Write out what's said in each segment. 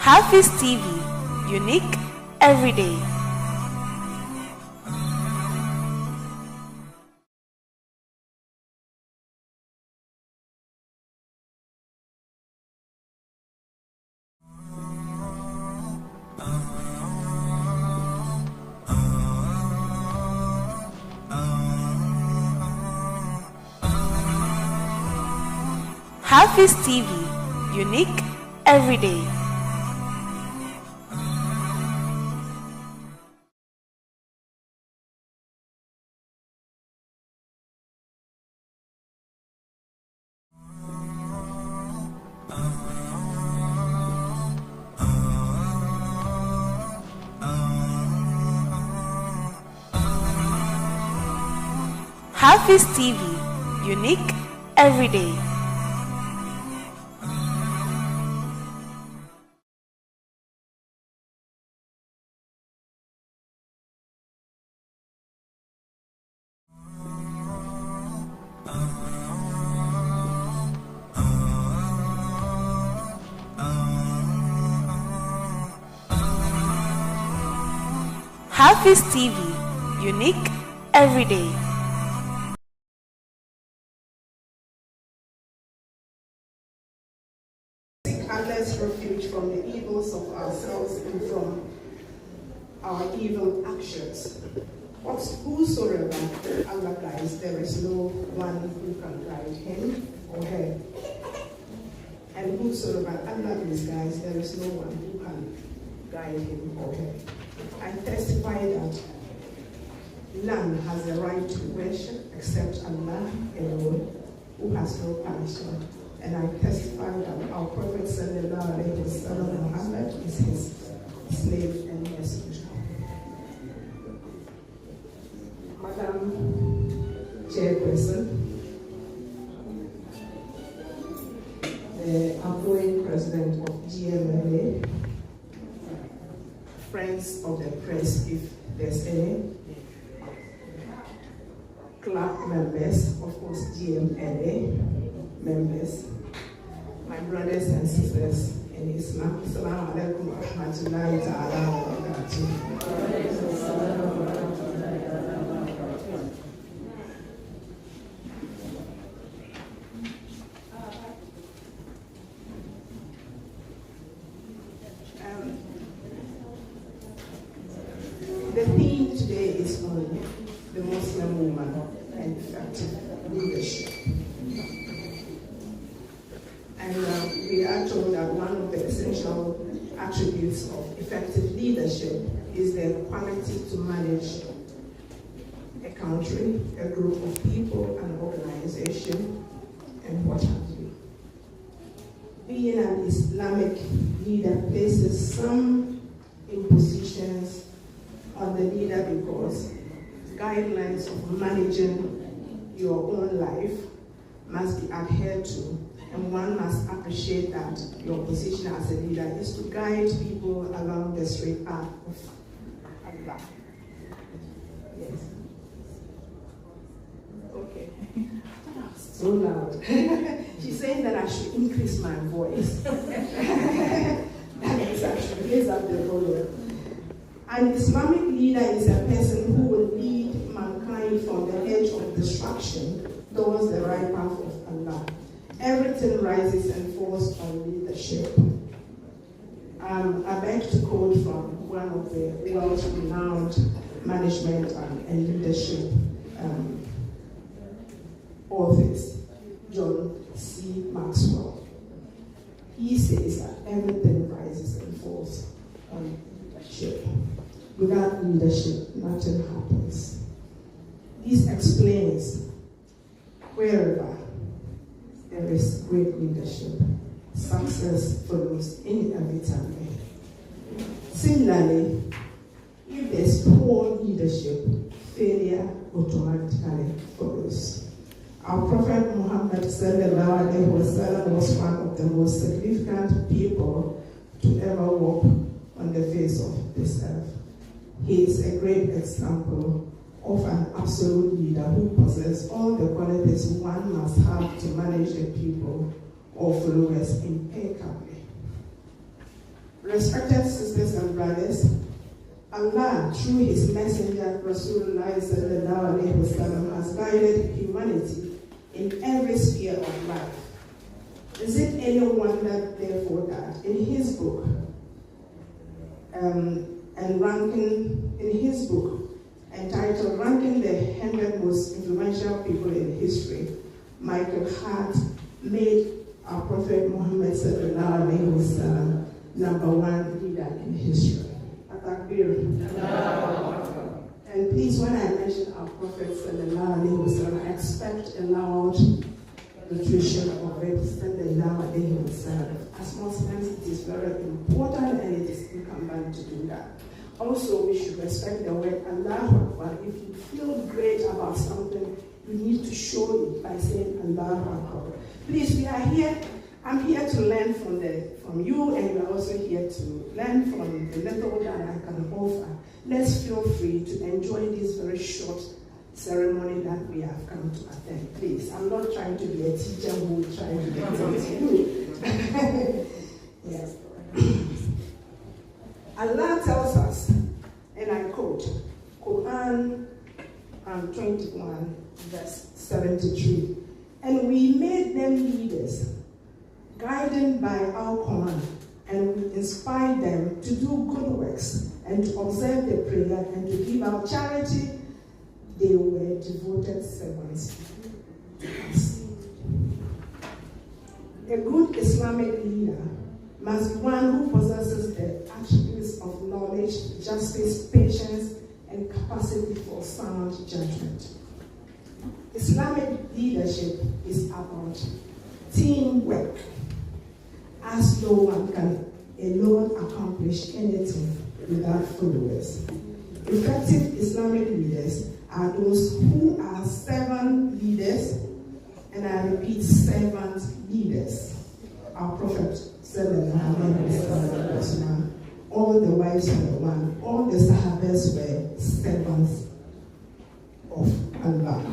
Hafiz TV, unique every day. Hafiz TV, unique every day. Hafiz TV, unique every day. Hafiz TV, unique every day. Seek others refuge from the evils of ourselves and from our evil actions. Whosoever Allah guides, there is no one who can guide him or her. And whosoever Allah misguides, there is no one who can guide him or her. I testify that none has the right to worship except Allah alone, who has no punishment. And I testify that our Prophet Sallallahu Alaihi Wasallam Muhammad is his slave and messenger. Madam Chairperson, the outgoing president of GMLA, friends of the press, if there's any, club members, of course GMLA members, my brothers and sisters in Islam, Assalamu alaikum wa rahmatullahi ta'ala wa barakatuh. The theme today is on the Muslim woman and effective leadership. And we are told that one of the essential attributes of effective leadership is the quality to manage a country, a group of people, an organization, and what have you. Being an Islamic leader places some impositions on the leader because guidelines of managing your own life must be adhered to, and one must appreciate that your position as a leader is to guide people along the straight path of Allah. Yes. Okay. So loud. She's saying that I should increase my voice. That is actually, raise up the volume. An Islamic leader is a person who will lead mankind from the edge of destruction towards the right path of Allah. Everything rises and falls on leadership. I beg to quote from one of the world's renowned management and leadership authors, John C. Maxwell. He says that everything rises and falls on leadership. Without leadership, nothing happens. This explains wherever there is great leadership, success follows inevitably. Similarly, if there's poor leadership, failure automatically follows. Our Prophet Muhammad Sallallahu Alaihi Wasallam was one of the most significant people to ever walk on the face of this earth. He is a great example of an absolute leader who possesses all the qualities one must have to manage the people or followers impeccably. Respected sisters and brothers, Allah, through His messenger, Rasulullah sallallahu alaihi wasallam, has guided humanity in every sphere of life. Is it any wonder, therefore, that in His book, entitled Ranking the 100 Most Influential People in History, Michael Hart made our Prophet Muhammad sallallahu alaihi wasallam #1 leader in history. And please, when I mention our Prophet sallallahu alaihi wasallam, I expect a loud nutrition of it sallallahu alaihi wasallam. As Muslims, it is very important and it is incumbent to do that. Also, we should respect the word Allahu Akbar. If you feel great about something, you need to show it by saying Allahu Akbar. Please, we are here. I'm here to learn from you, and you are also here to learn from the little that I can offer. Let's feel free to enjoy this very short ceremony that we have come to attend. Please, I'm not trying to be a teacher who will try to get it. Yes. Allah tells us, and I quote, Quran 21, verse 73, and we made them leaders, guided by our command, and we inspired them to do good works, and to observe the prayer, and to give out charity. They were devoted servants to us. A good Islamic leader must be one who possesses the attributes of knowledge, justice, patience, and capacity for sound judgment. Islamic leadership is about teamwork, as no one can alone accomplish anything without followers. Effective Islamic leaders are those who are servant leaders, and I repeat, servant leaders. Our Prophet sallallahu alaihi wasallam, all the wives were one, all the Sahabas were servants of Allah.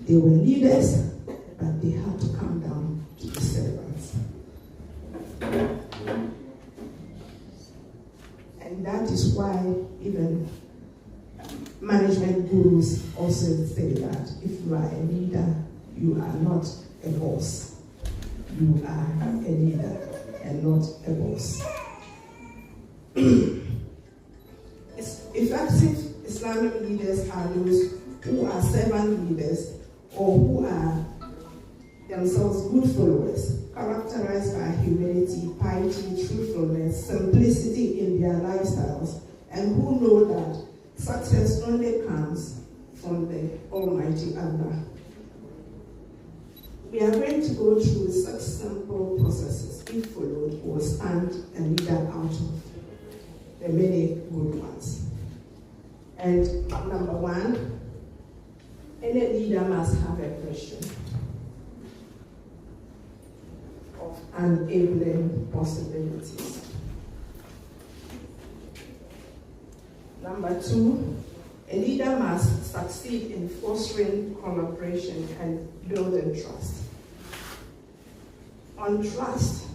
They were leaders, but they had to come down to be servants. And that is why even management gurus also say that if you are a leader, you are not a boss. You are a leader and not a boss. Effective Islamic leaders are those who are servant leaders or who are themselves good followers, characterized by humility, piety, truthfulness, simplicity in their lifestyles, and who know that success only comes from the Almighty Allah. We are going to go through such simple processes, if followed, will stand a leader out of the many good ones. And number one, any leader must have a vision of enabling possibilities. Number two, a leader must succeed in fostering collaboration and building trust. On trust,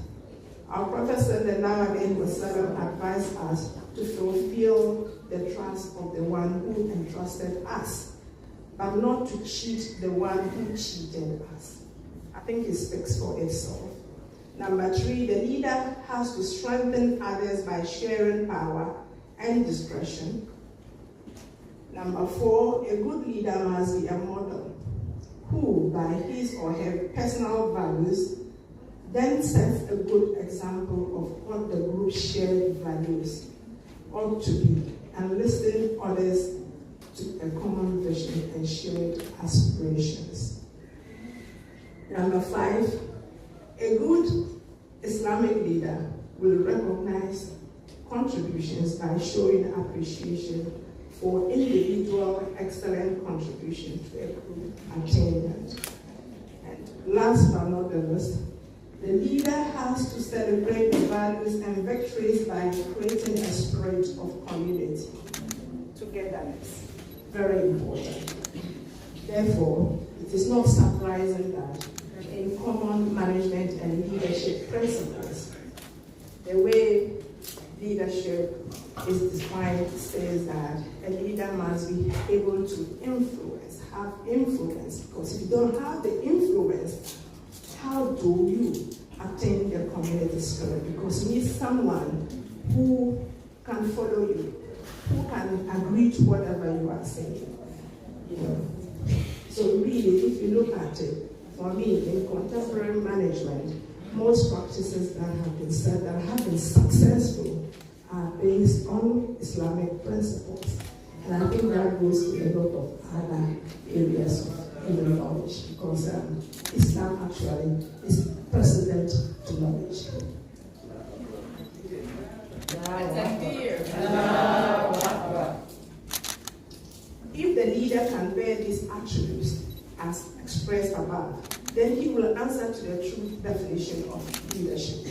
our Prophet sallallahu alaihi wasallam advised us to fulfill the trust of the one who entrusted us, but not to cheat the one who cheated us. I think it speaks for itself. Number three, the leader has to strengthen others by sharing power and discretion. Number four, a good leader must be a model who, by his or her personal values, then sets a good example of what the group's shared values ought to be, and listing others to a common vision and shared aspirations. Number five, a good Islamic leader will recognize contributions by showing appreciation for individual excellent contribution to a group attainment. And last but not the least, the leader has to celebrate the values and victories by creating a spirit of community, togetherness. Very important. Therefore, it is not surprising that in common management and leadership principles, the way is defined, says that a leader must be able to have influence, because if you don't have the influence, how do you attain the community spirit? Because you need someone who can follow you, who can agree to whatever you are saying. You know. So really, if you look at it, for me, in contemporary management, most practices that have been said that have been successful are based on Islamic principles. And I think that goes to a lot of other areas of knowledge, because Islam actually is precedent to knowledge. If the leader can bear these attributes as expressed above, then he will answer to the true definition of leadership.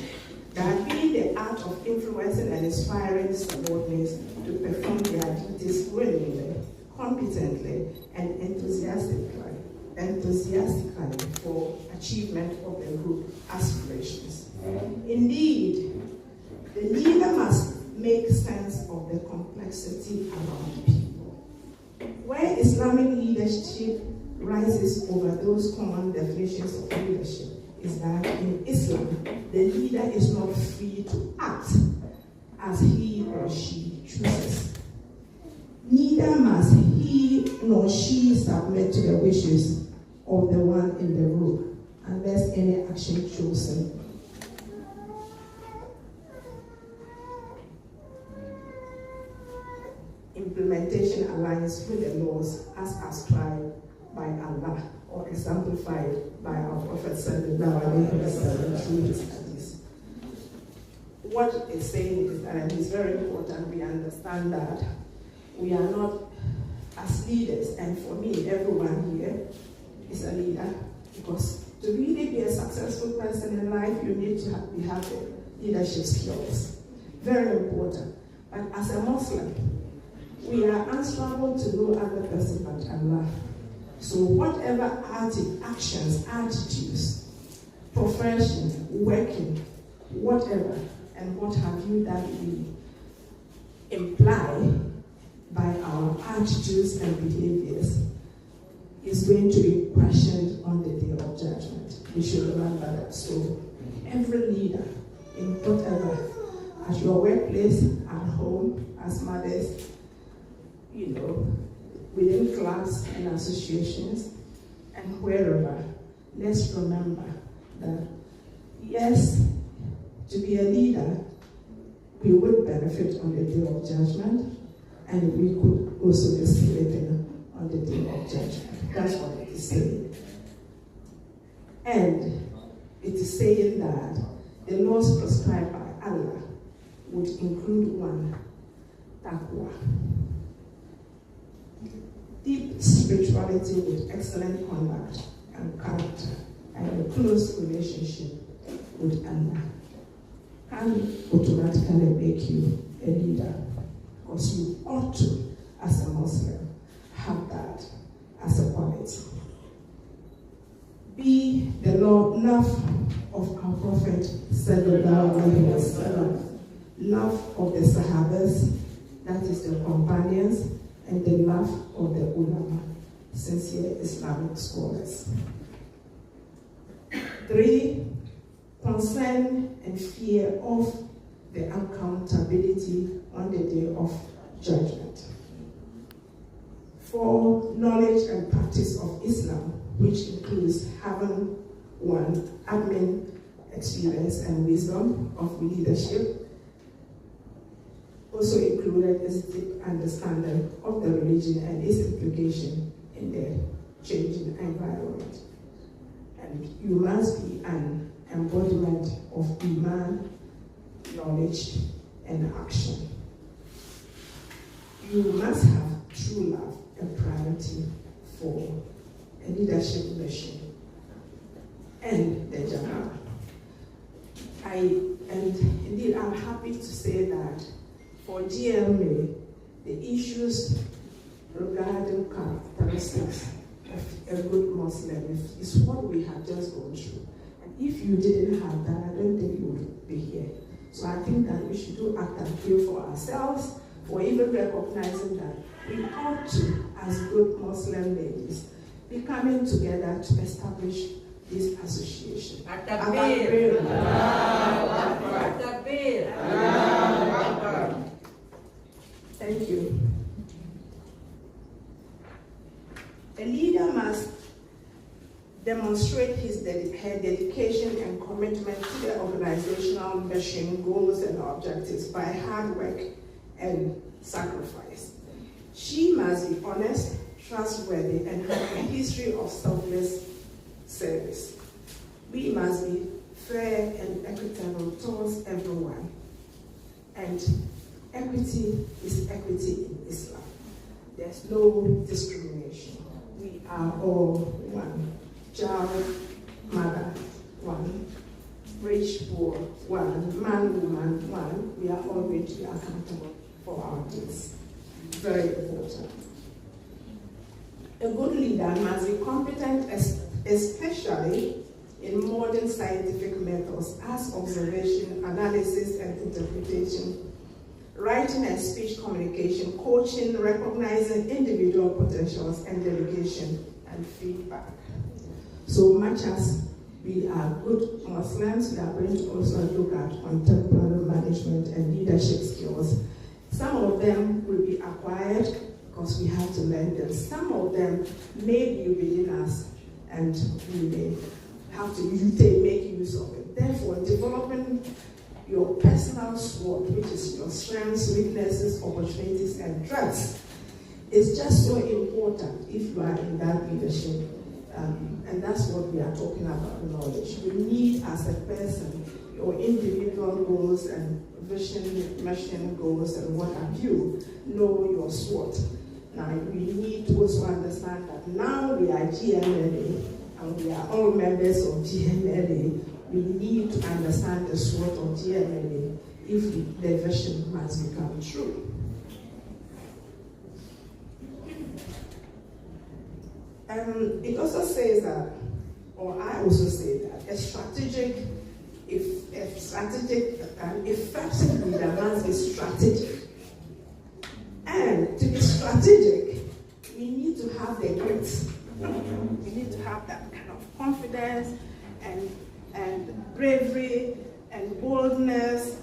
That being the art of influencing and inspiring subordinates to perform their duties willingly, competently, and enthusiastically for achievement of the group aspirations. Indeed, the leader must make sense of the complexity around people. Where Islamic leadership rises over those common definitions of leadership is that in Islam, the leader is not free to act as he or she chooses. Neither must he nor she submit to the wishes of the one in the group, unless any action chosen implementation aligns with the laws as prescribed by Allah or exemplified by our Prophet sallallahu alaihi wasallam through his hadith. What it's saying is that, and it's very important we understand that we are not, as leaders, and for me, everyone here is a leader, because to really be a successful person in life, you need to have the leadership skills. Very important. But as a Muslim, we are answerable to no other person but Allah. So whatever actions, attitudes, profession, working, whatever, and what have you that we imply by our attitudes and behaviors is going to be questioned on the day of judgment. We should remember that. So every leader in whatever, at your workplace, at home, as mothers, you know, within clubs and associations, and wherever, let's remember that, yes, to be a leader, we would benefit on the day of judgment, and we could also be sleeping on the day of judgment. That's what it is saying. And it is saying that the laws prescribed by Allah would include one, taqwa. Deep spirituality with excellent conduct and character and a close relationship with Allah can automatically make you a leader, because you ought to, as a Muslim, have that as a quality. Be the love of our Prophet sallallahu alaihi wasallam, love of the Sahabas, that is the companions, and the love of the ulama, sincere Islamic scholars. 3, concern and fear of the accountability on the day of judgment. 4, knowledge and practice of Islam, which includes having 1, admin experience and wisdom of leadership. Also included is deep understanding of the religion and its implication in the changing environment. And you must be an embodiment of Iman, knowledge, and action. You must have true love and priority for a leadership mission and the Jama'ah. And indeed, I'm happy to say that for GMA, the issues regarding characteristics of a good Muslim is what we have just gone through. And if you didn't have that, I don't think you would be here. So I think that we should do act and feel for ourselves for even recognizing that we ought to, as good Muslim ladies, be coming together to establish this association. At-Takbir. Thank you. A leader must demonstrate her dedication and commitment to the organizational mission, goals, and objectives by hard work and sacrifice. She must be honest, trustworthy, and have a history of selfless service. We must be fair and equitable towards everyone. And equity is equity in Islam. There's no discrimination. We are all one. Child, mother, one. Rich, poor, one. Man, woman, one. We are all going to be accountable for our deeds. Very important. A good leader must be competent, especially in modern scientific methods as observation, analysis, and interpretation, writing and speech communication, coaching, recognizing individual potentials, and delegation and feedback. So much as we are good Muslims, we are going to also look at contemporary management and leadership skills. Some of them will be acquired because we have to learn them. Some of them may be within us and we may have to make use of it. Therefore, developing your personal SWOT, which is your strengths, weaknesses, opportunities, and threats, is just so important if you are in that leadership. And that's what we are talking about, knowledge. You need, as a person, your individual goals and vision, mission goals, and what have you. Know your SWOT. Now, we need to also understand that now we are GMLA, and we are all members of GMLA. We need to understand the SWOT of GMLA if the vision must become true. It also says that, or I also say that, an effective leader must be strategic. And to be strategic, we need to have the grit. We need to have that kind of confidence and bravery and boldness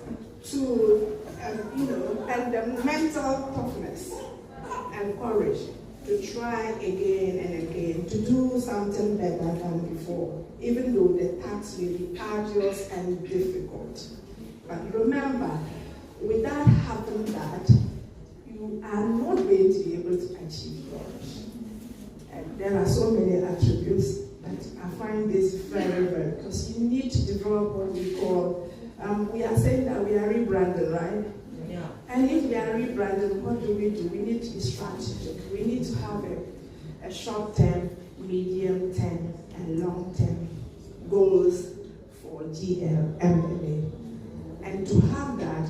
to, and the mental toughness and courage to try again and again to do something better than before, even though the task will be arduous and difficult. But remember, without having that, you are not going to be able to achieve goals. And there are so many attributes that I find this very, very, because you need to develop what we call, we are saying that we are rebranding, right? Yeah. And if we are rebranding, what do? We need to be strategic. We need to have a short-term, medium-term, and long-term goals for GMLA. And to have that,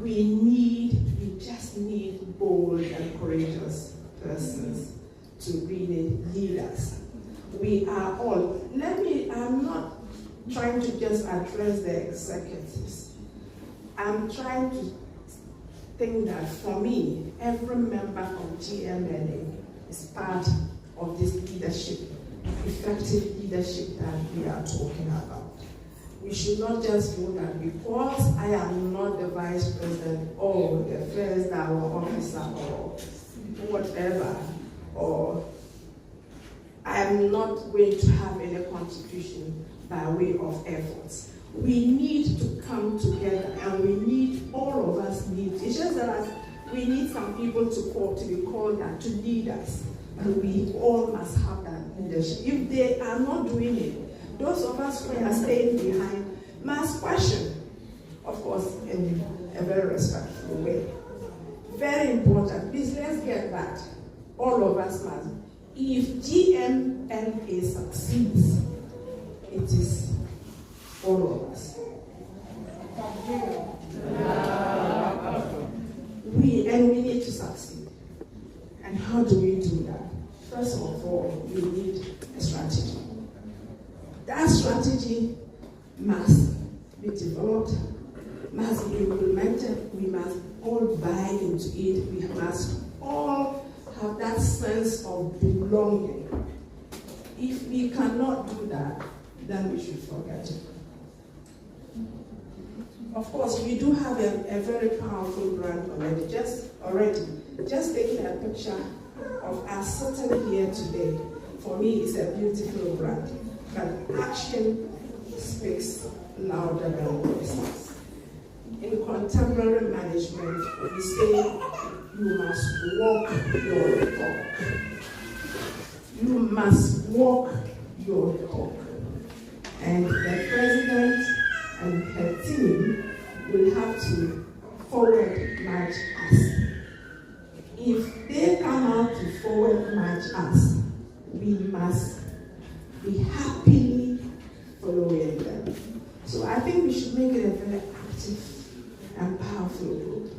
we just need bold and courageous persons to really lead us. We are all, I'm not trying to just address the executives. I'm trying to think that for me, every member of GMLA is part of this leadership, effective leadership that we are talking about. We should not just feel that because I am not the vice president or the first hour officer or whatever, or I am not going to have any contribution by way of efforts. We need to come together, and we need, all of us need, it's just that we need some people to be called and to lead us, and we all must have that leadership. If they are not doing it, those of us who are staying behind must question, of course, in a very respectful way. Very important. Please, let's get that. All of us must. If GMLA succeeds, it is all of us. We need to succeed. And how do we do that? First of all, we need a strategy. That strategy must be developed must be implemented. We must all buy into it. We must all have that sense of belonging. If we cannot do that, then we should forget it. Of course, we do have a very powerful brand already. Just taking a picture of us sitting here today, for me, is a beautiful brand. But action speaks louder than words. In contemporary management, we say you must walk your talk. You must walk your talk. And the president and her team will have to forward march us. If they come out to forward march us, we must be happily following them. So I think we should make it a very active and powerful group.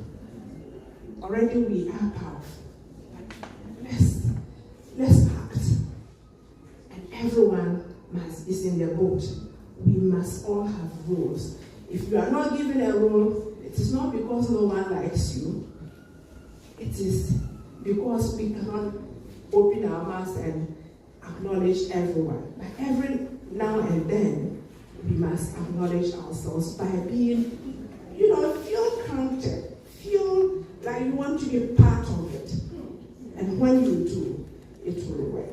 Already we are powerful. Let's act. And everyone is in the boat. We must all have roles. If you are not given a role, it is not because no one likes you. It is because we cannot open our mouths and acknowledge everyone. But every now and then, we must acknowledge ourselves by being, feel counted, feel like you want to be part of it. And when you do, it will work.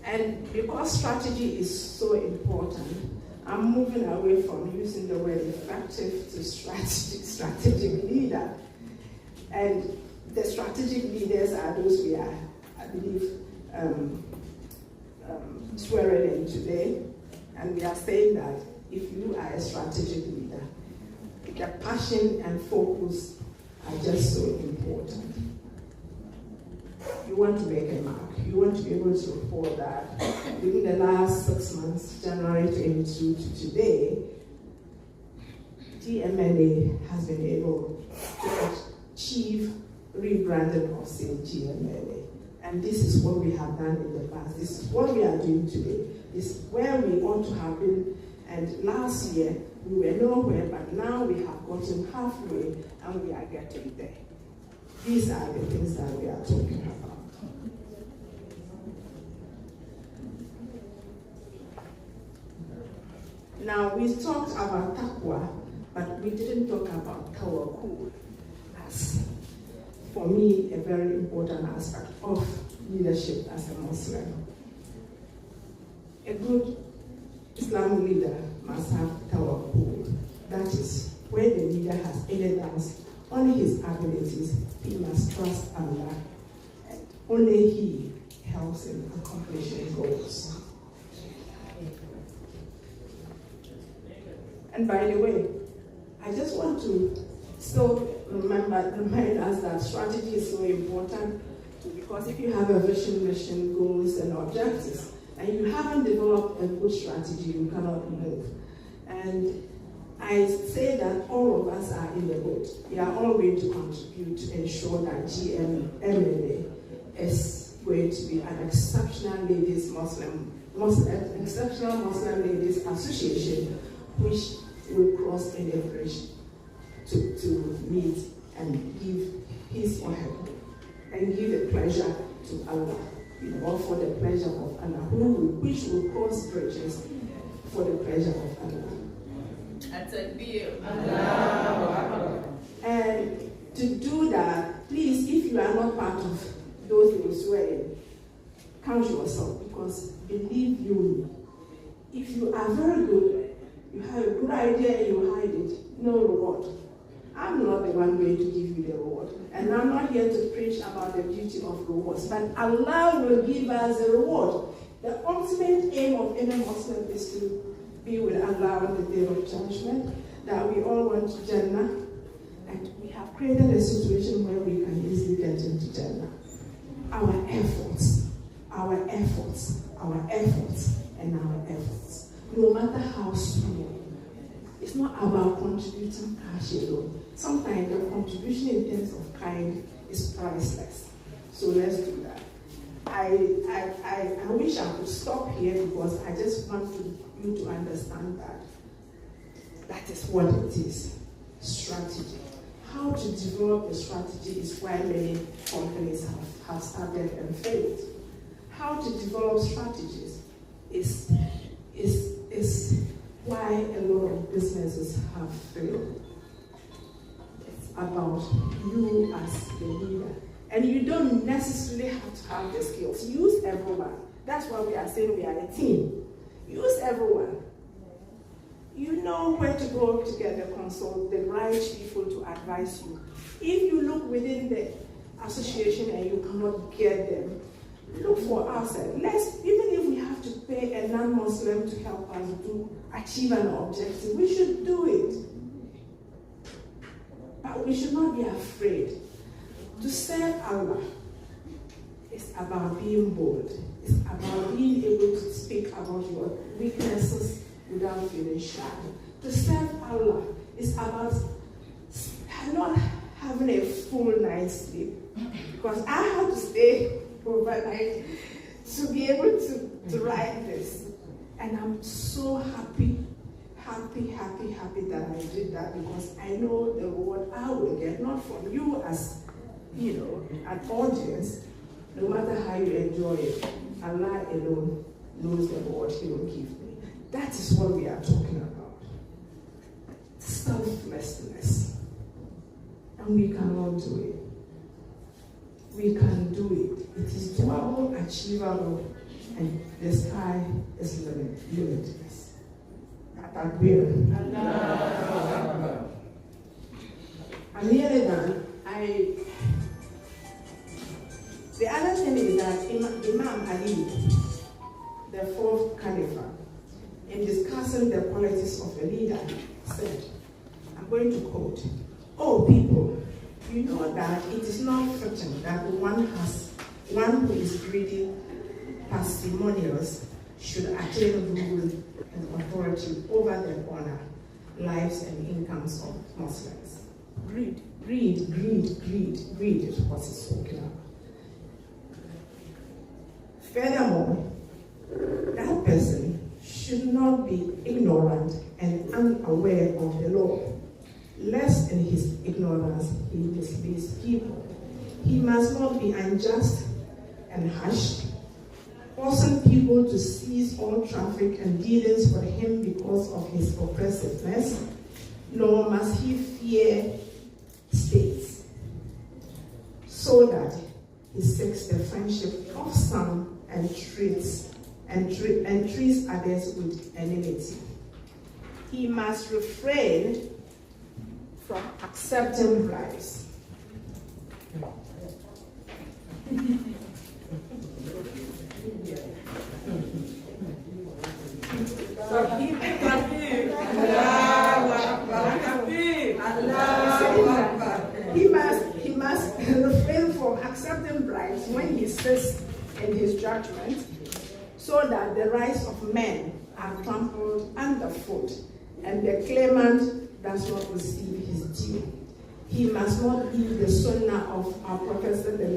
And because strategy is so important, I'm moving away from using the word effective to strategic leader. And the strategic leaders are those we are, I believe, swearing in today. And we are saying that if you are a strategic leader, the passion and focus are just so important. You want to make a mark. You want to be able to report that within the last 6 months, January 22 to today, GMLA has been able to achieve rebranding of St. GMLA. And this is what we have done in the past. This is what we are doing today. This is where we ought to have been. And last year, we were nowhere, but now we have gotten halfway and we are getting there. These are the things that we are talking about. Now, we talked about taqwa, but we didn't talk about tawakkul as, for me, a very important aspect of leadership as a Muslim. A good Islamic leader must have tawakkul. That is, when the leader has any doubts on his abilities, he must trust Allah. And only He helps in accomplishing goals. And by the way, I just want to still remind us that strategy is so important, because if you have a vision, mission, goals, and objectives, and you haven't developed a good strategy, you cannot move. And I say that all of us are in the boat. We are all going to contribute to ensure that GMLA is going to be an exceptional exceptional Muslim ladies association, which will cross any bridge to meet and give his or her and give the pleasure to Allah, or for the pleasure of Allah, which will cross bridges for the pleasure of Allah. And to do that, please, if you are not part of those who swear in, count yourself, because believe you, if you are very good, you have a good idea and you hide it, no reward. I'm not the one going to give you the reward. And I'm not here to preach about the beauty of rewards, but Allah will give us a reward. The ultimate aim of any Muslim is to be with Allah on the day of judgment, that we all want Jannah, and we have created a situation where we can easily get into Jannah. Our efforts, and our efforts, no matter how small, It's not about contributing cash alone. Sometimes the contribution in terms of kind is priceless. So let's do that. I wish I could stop here because I just want you to understand that that is what it is. Strategy. How to develop a strategy is why many companies have started and failed. How to develop strategies is why a lot of businesses have failed. It's about you as the leader. And you don't necessarily have to have the skills. Use everyone. That's why we are saying we are a team. Use everyone. You know where to go to get the consult, the right people to advise you. If you look within the association and you cannot get them, look for ourselves. Even if we have to pay a non-Muslim to help us achieve an objective, we should do it. But we should not be afraid. To serve Allah is about being bold. It's about being able to speak about your weaknesses without feeling shy. To serve Allah is about not having a full night's sleep. Because I had to stay overnight to be able to write this. And I'm so happy that I did that, because I know the reward I will get, not from you as an audience, no matter how you enjoy it. Allah alone knows the reward He will give me. That is what we are talking about. Selflessness. And we cannot do it. We can do it. It is doable, achievable, and the sky is limitless. Takbir. I'm nearly done. The other thing is that Imam Ali, the fourth Caliph, in discussing the qualities of a leader, said, I'm going to quote, "Oh people, you know that it is not fitting that one who is greedy, parsimonious, should attain rule and authority over the honor, lives and incomes of Muslims." Greed is what is talking about. Furthermore, that person should not be ignorant and unaware of the law, lest in his ignorance he misleads people. He must not be unjust and harsh, forcing people to cease all traffic and dealings with him because of his oppressiveness, nor must he fear states, so that he seeks the friendship of some and treats others with enmity. He must refrain from accepting bribes. He must refrain from accepting bribes when he sits in his judgment, so that the rights of men are trampled underfoot and the claimant does not receive his due. He must not leave the sunnah of our Prophet and the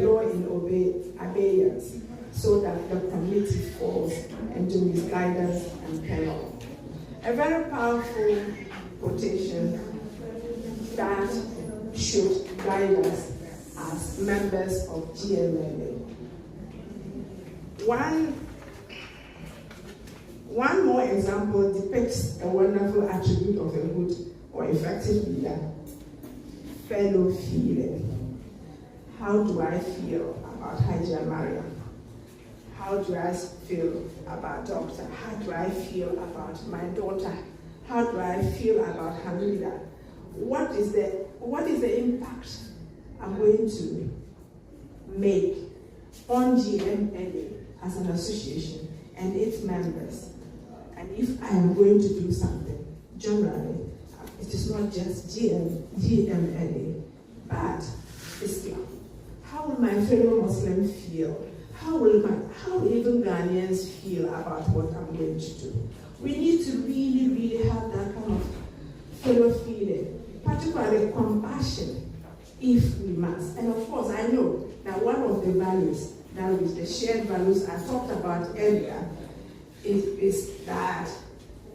law in abeyance, so that the community falls into misguidance and peril. A very powerful quotation that should guide us as members of GMLA. One more example depicts a wonderful attribute of a good or effective leader: fellow feeling. How do I feel about Hajia Mariam? How do I feel about Doctor? How do I feel about my daughter? How do I feel about Hamida? What is the impact I'm going to make on GMLA as an association and its members? And if I am going to do something, generally, it is not just GMLA, but Islam. How will my fellow Muslims feel? How will even Ghanaians feel about what I'm going to do? We need to really, really have that kind of fellow feeling, particularly compassion, if we must. And of course, I know that one of the values, that is the shared values I talked about earlier, is that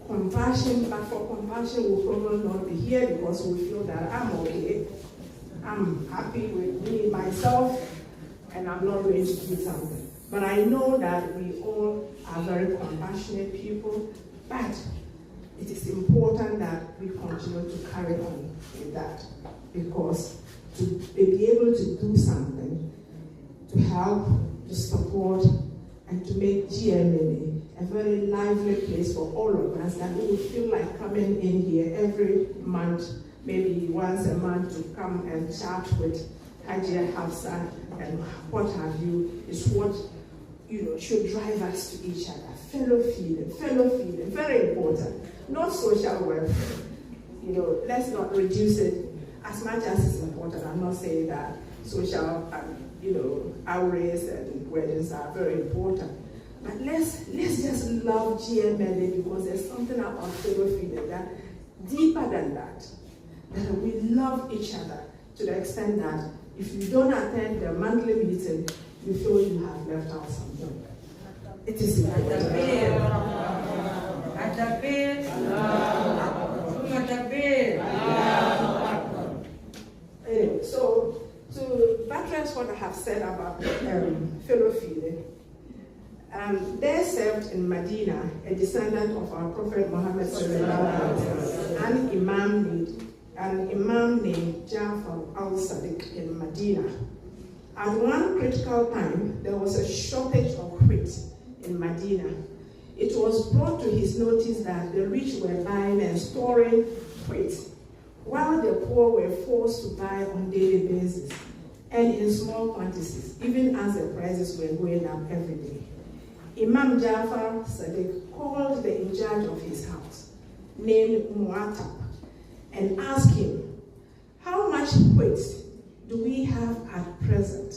compassion, but for compassion will probably not be here because we feel that I'm okay, I'm happy with me, myself, and I'm not going to do something. But I know that we all are very compassionate people, but it is important that we continue to carry on with that, because to be able to do something, to help, to support, and to make GMLA a very lively place for all of us, that we would feel like coming in here every month, maybe once a month, to come and chat with Hajia Hafsa and what have you, is what should drive us to each other. Fellow feeling, very important. Not social welfare. Let's not reduce it as much as it's important. I'm not saying that social, outreach and weddings are very important. But let's just love GMLA, because there's something about fellow feeling that deeper than that we love each other to the extent that if you don't attend the monthly meeting, you feel you have left out something. It is important. Anyway, so to buttress what I have said about fellow feeling, there served in Medina a descendant of our Prophet Muhammad an imam named Jafar al-Sadiq in Medina. At one critical time, there was a shortage of wheat in Medina. It was brought to his notice that the rich were buying and storing wheat, while the poor were forced to buy on a daily basis and in small quantities, even as the prices were going up every day. Imam Jafar Sadiq called the in charge of his house, named Muatab, and asked him, "How much wheat do we have at present?"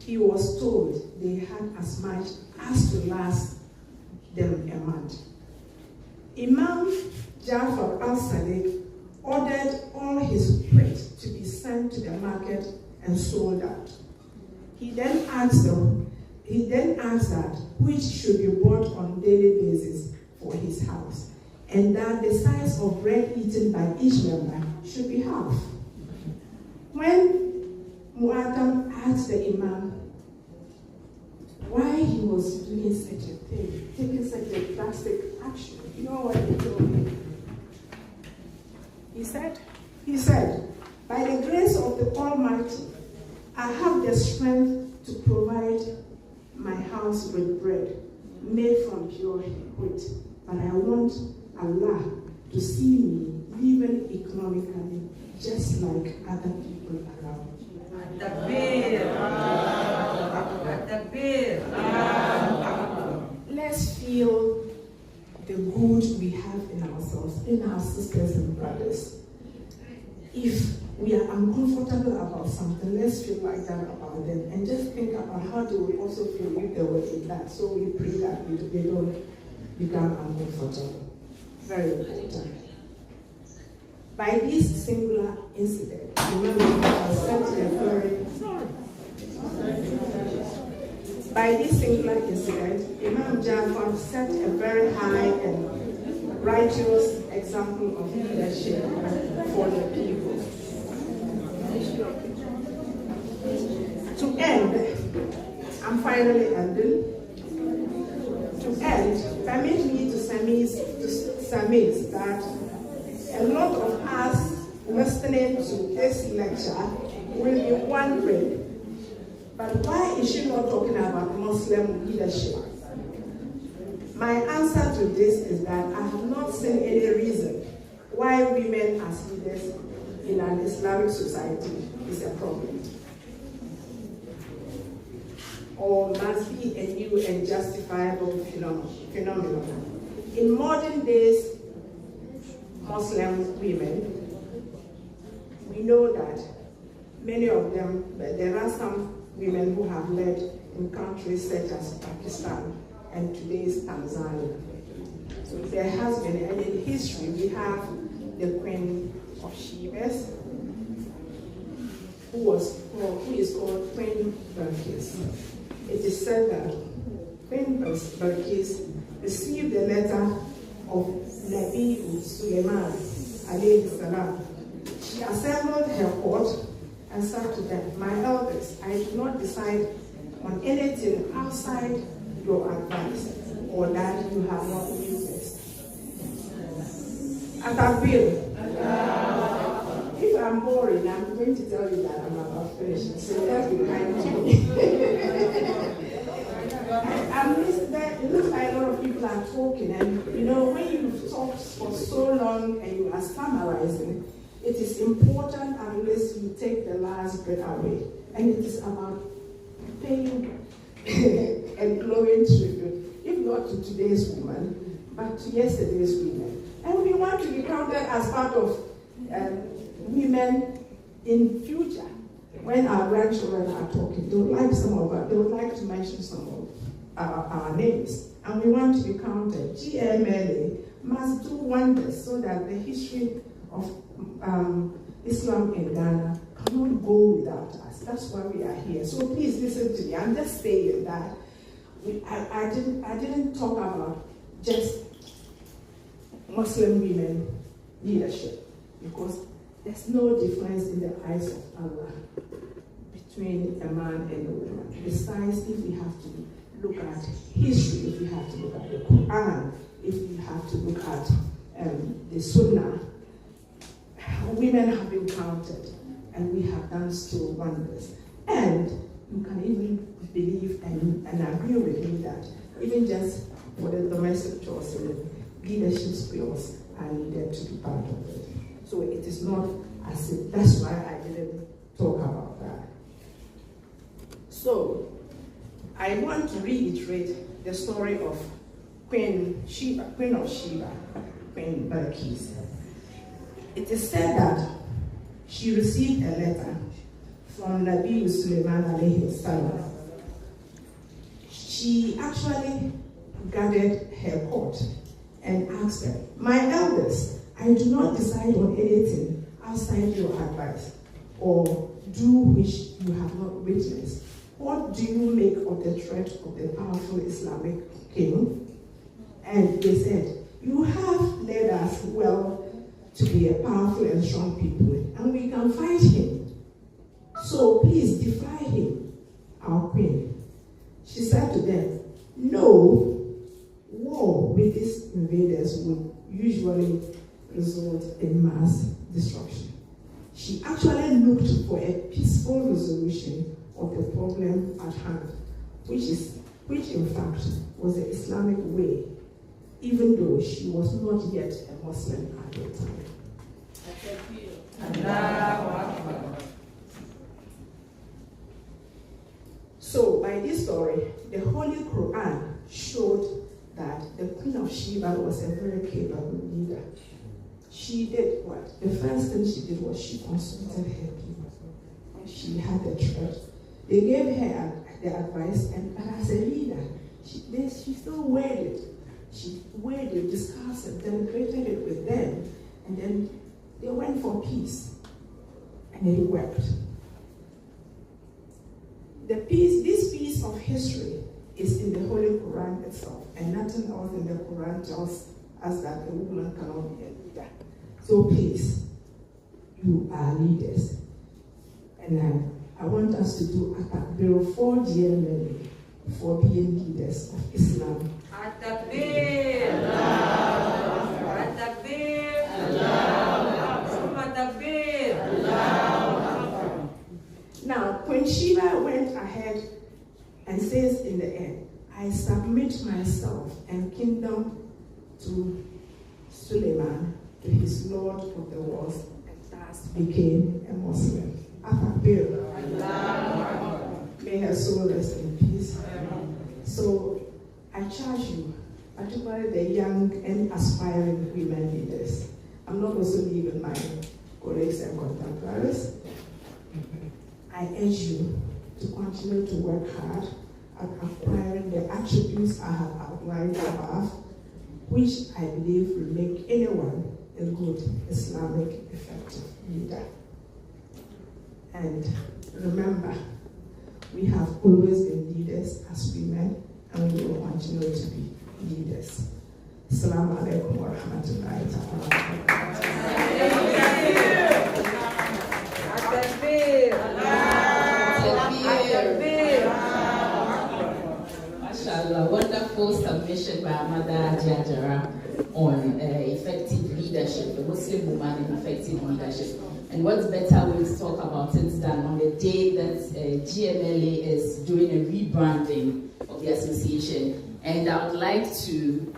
He was told they had as much as to last them a month. Imam Jafar al-Sadiq ordered all his wheat to be sent to the market and sold out. He then asked that which should be bought on a daily basis for his house, and that the size of bread eaten by each member should be half. When Muatam asked the Imam why he was doing such a thing, taking such a drastic action, you know what he told him? He said, "By the grace of the Almighty, I have the strength to provide my house with bread made from pure wheat, but I want Allah to see me living economically just like other people around." Let's feel the good we have in ourselves, in our sisters and brothers. If we are uncomfortable about something, let's feel like that about them, and just think about how do we also feel if they were in that. So we pray that they don't become uncomfortable. Very important. By this singular incident, Imam Jafar set a very high and righteous example of leadership for the people. To end, I'm finally ending. To end, permit me to submit that a lot of us listening to this lecture will be wondering, but why is she not talking about Muslim leadership? My answer to this is that I have not seen any reason why women as leaders in an Islamic society is a problem, or must be a new and justifiable phenomenon. In modern days, Muslim women, we know that many of them, but there are some women who have led in countries such as Pakistan and today's Tanzania. So there has been, and in history, we have the Queen of Sheba, who is called Queen Balkis. It is said that Queen Balkis received the letter of Nabi Suleiman alayhi salam. She assembled her court and said to them, "My elders, I do not decide on anything outside your advice or that you have not witnessed." Atakbir. If I'm boring, I'm going to tell you that I'm about finishing. So let's be kind to me. I'm listening. It looks like a lot of people are talking, and when you've talked for so long and you are summarizing, it is important unless you take the last bit away. And it is about paying and glowing tribute, if not to today's woman, but to yesterday's women. And we want to be counted as part of women in future. When our grandchildren are talking, they would like to mention some of our names. And we want to be counted. GMLA must do wonders so that the history of Islam in Ghana cannot go without us. That's why we are here. So please listen to me. I'm just saying that I didn't talk about just Muslim women leadership, because there's no difference in the eyes of Allah between a man and a woman. Besides, if we have to look at history, if we have to look at the Quran, if we have to look at the Sunnah, women have been counted, and we have done still wonders. And you can even believe and agree with me that even just for the domestic chores and leadership skills are needed to be part of it. So it is not as if, that's why I didn't talk about that. So I want to reiterate the story of Queen of Sheba, Queen Balkis. It is said that she received a letter from Nabi Suleiman alayhi salam. She actually gathered her court and asked them, "My elders, I do not decide on anything outside your advice or do which you have not witnessed. What do you make of the threat of the powerful Islamic king?" And they said, "You have led us well to be a powerful and strong people, and we can fight him. So please defy him, our queen." She said to them, "No, war with these invaders would usually result in mass destruction." She actually looked for a peaceful resolution of the problem at hand, which in fact was the Islamic way, even though she was not yet a Muslim at the time. So by this story, the Holy Quran showed that the Queen of Sheba was a very capable leader. She did what? The first thing she did was she consulted her people. She had the threat. They gave her the advice, but as a leader, she still weighed it. She weighed it, discussed it, deliberated it with them, and then they went for peace, and it worked. This piece of history is in the Holy Quran itself, and nothing else in the Quran tells us that a woman cannot be a leader. So please, you are leaders, and I want us to do Atakbir for GMLA for being leaders of Islam. Atakbir! Atakbir! Atakbir! Now, Queen Sheba went ahead and says in the end, "I submit myself and kingdom to Suleiman, to his Lord of the worlds," and thus became a Muslim. Atakbir. May her soul rest in peace. So I charge you, particularly the young and aspiring women leaders. I'm not also leaving my colleagues and contemporaries. I urge you to continue to work hard at acquiring the attributes I have outlined above, which I believe will make anyone a good Islamic effective leader. And remember, we have always been leaders as women, and we will continue to be leaders. Assalamu alaikum wa rahmatullahi ta'ala. Mashallah, wonderful submission by Amada Ajara on effective leadership, the Muslim woman in effective leadership. And what's better way to talk about it than on the day that GMLA is doing a rebranding of the association. And I would like to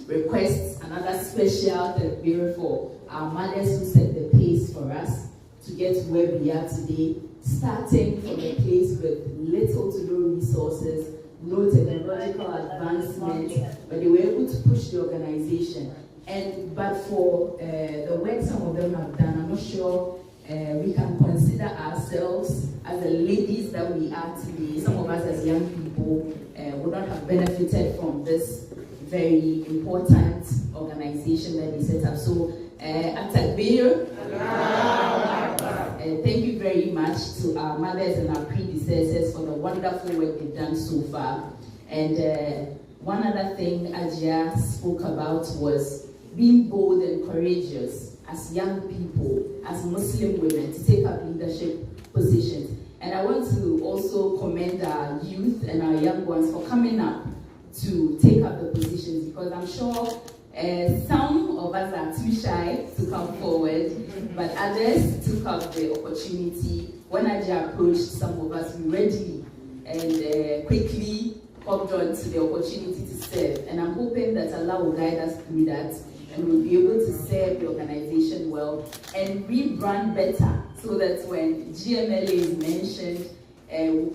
request another special takbir for our mothers who set the pace for us to get where we are today, starting from a place with little to no resources, no technological advancement, but they were able to push the organization. But for the work some of them have done, I'm not sure we can consider ourselves as the ladies that we are today. Some of us as young people would not have benefited from this very important organization that we set up. So, Atakbir, thank you very much to our mothers and our predecessors for the wonderful work they've done so far. And one other thing Ajia spoke about was being bold and courageous as young people, as Muslim women, to take up leadership positions. And I want to also commend our youth and our young ones for coming up to take up the positions, because I'm sure some of us are too shy to come forward, but others took up the opportunity. When Ajia approached some of us, we readily and quickly hopped on to the opportunity to serve. And I'm hoping that Allah will guide us through that, and we'll be able to serve the organization well and rebrand better, so that when GMLA is mentioned,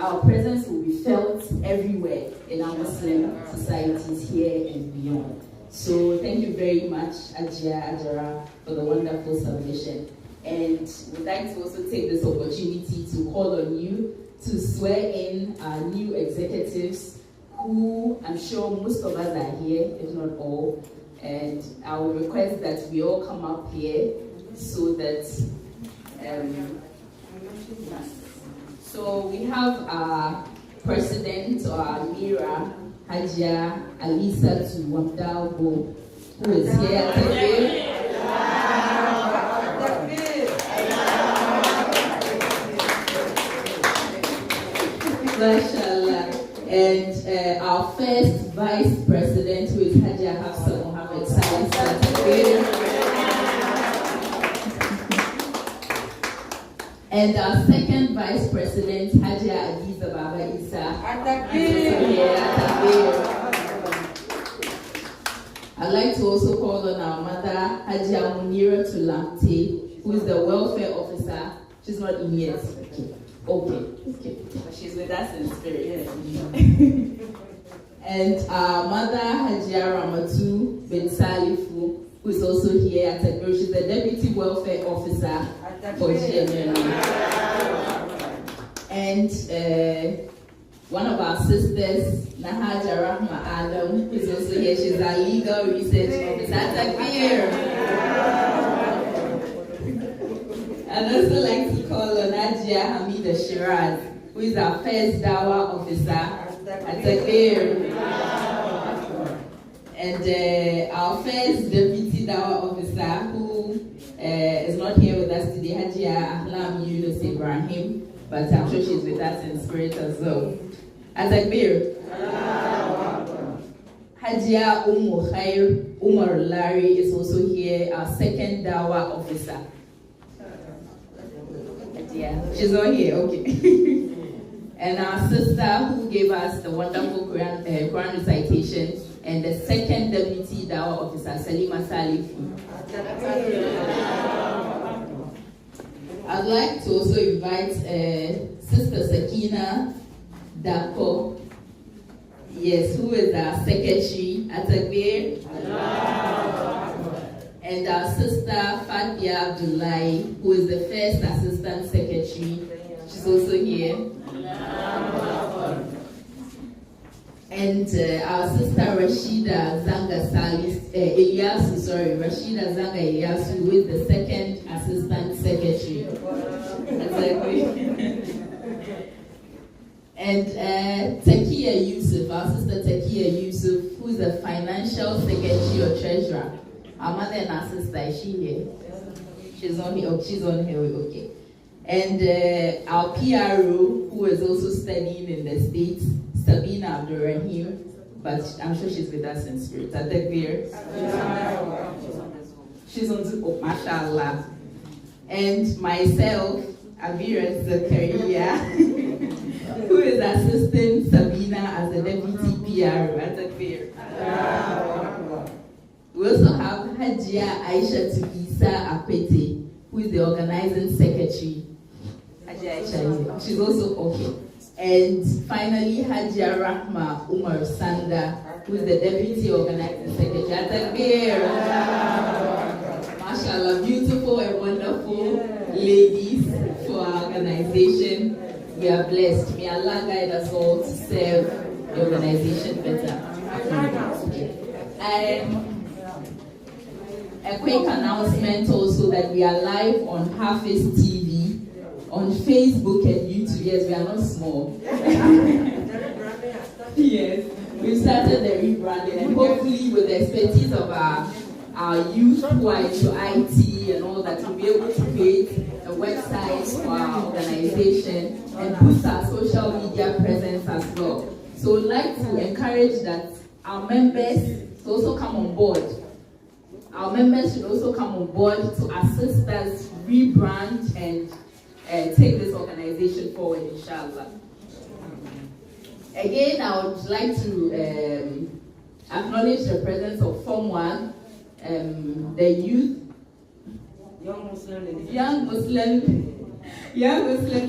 our presence will be felt everywhere in our Muslim societies here and beyond. So thank you very much, Ajia Ajara, for the wonderful submission. And we'd like to also take this opportunity to call on you to swear in our new executives, who I'm sure most of us are here, if not all. And I will request that we all come up here so that so we have our president, or our Mira, Hajia Alisa Tuwamdalbo, who is here today. Mashallah. And our first vice president, who is Hajia Hafsa Mohammed Salis. And our second vice president, Hajia Adiza Baba Isa. I'd like to also call on our mother, Hajia Munira Tulamte, who is the welfare officer. She's not in yet. Okay. But she's with us in spirit. And our mother, Hajia Ramatu bin Salifu, who is also here at Takbir. She's the deputy welfare officer for GMLA. And one of our sisters, Nahaja Rahma Adam, who is also here. She's our legal research officer at Takbir. I'd also like to call on Ajia Hamida Shiraz, who is our first Dawa officer at Takbir. And our first deputy Dawa officer, who is not here with us today, Hajia Ahlam Yunus Ibrahim, but I'm sure she's with us in spirit as well. At Takbir. Hajia Khair Umar Lari is also here, our second Dawa officer. Yeah, she's not here, okay. And our sister, who gave us the wonderful Quran recitation, and the second deputy Dawa officer, Salima Salifu. I'd like to also invite Sister Sakina Dako, yes, who is our secretary at Takbir. And our sister Fatia Abdullahi, who is the first assistant secretary. She's also here. And our sister Rashida Zanga Rashida Zanga Eliasu, who is the second assistant secretary. Exactly. And Takia Yusuf, our sister Takia Yusuf, who is the financial secretary or treasurer. Our mother and our sister, is she here? She's on here. Oh, she's on here. Okay. And our PRO, who is also studying in the States, Sabina Abdurrahim, but I'm sure she's with us in spirit. Atakbir. She's on Zoom. Oh, mashallah. And myself, Abira Zakaria, who is assisting Sabina as the deputy PRO. Atakbir. We also have Hajia Aisha Tufisa Akwete, who is the organizing secretary. Hajia Aisha, she's also okay. And finally, Hajia Rahma Umar Sanda, who is the deputy organizing secretary. Mashallah, beautiful and wonderful ladies for our organization. We are blessed. May Allah guide us all to serve the organization better. A quick announcement also that we are live on Hafiz TV, on Facebook and YouTube. Yes, we are not small. Yes, we started the rebranding, and hopefully with the expertise of our youth who are into IT and all that, we'll be able to create a website for our organization and boost our social media presence as well. So we'd like to encourage that our members to also come on board. Our members should also come on board to assist us rebrand and take this organization forward, inshallah. Again, I would like to acknowledge the presence of Form 1, the youth, Young Muslim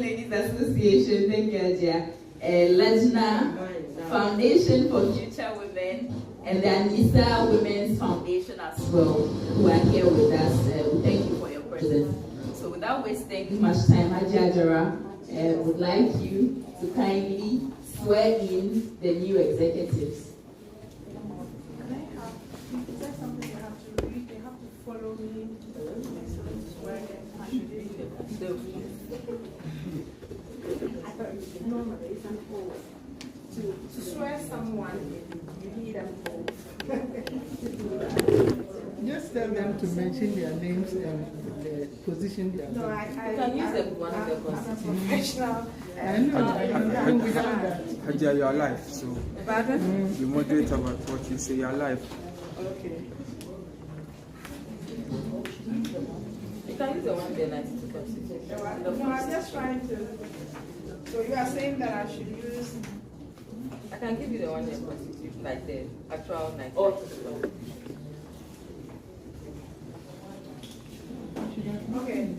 Ladies Association, thank you, Ajia, Lajna Foundation for Future Women, and the Anissa Women's Foundation as well, who are here with us. We thank you for your presence. So without wasting much time, Hajia Ajara would like you to kindly swear in the new executives. Is that something you have to read? They have to follow me to swear in. I thought normally it's an oath. To swear someone, you need an oath. Just tell them to mention their names and the position they are. No, I can use them one of the I'm a professional. I know that. Hajia, you are live, so Pardon? you moderate about what you say. You are live. Okay. You can use the one there, 92 Constitution. No, I'm just trying to. So you are saying that I should use. I can give you the one there, Constitution, like the actual 92. Okay.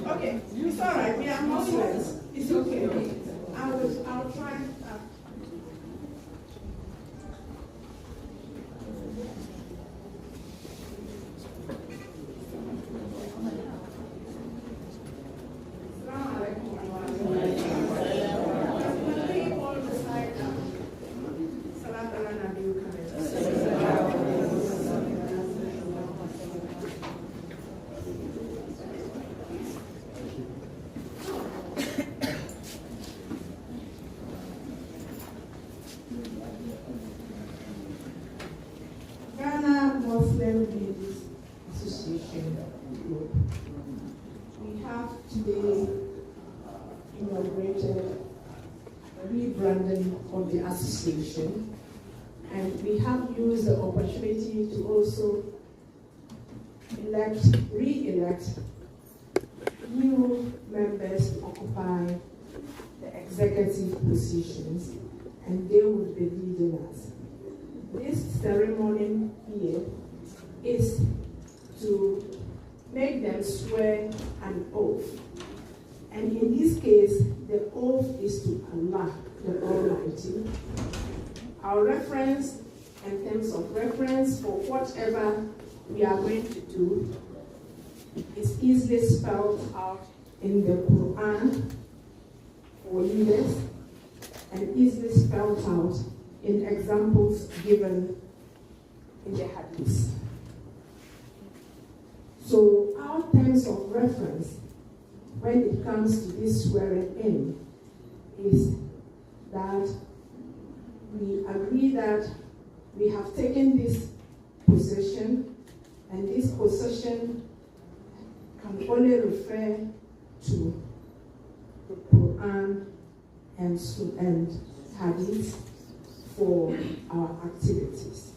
Okay, it's all right. We are Muslims. It's okay. I'll try. Muslim Ladies Association Group. We have today inaugurated a rebranding of the association, and we have used the opportunity to also re-elect new members to occupy the executive positions, and they will be leading us. This ceremony here is to make them swear an oath. And in this case, the oath is to Allah, the Almighty. Our reference and terms of reference for whatever we are going to do is easily spelled out in the Quran for leaders and easily spelled out in examples given in the Hadith. So our terms of reference when it comes to this swearing in is that we agree that we have taken this position, and this position can only refer to the Quran and Hadith for our activities.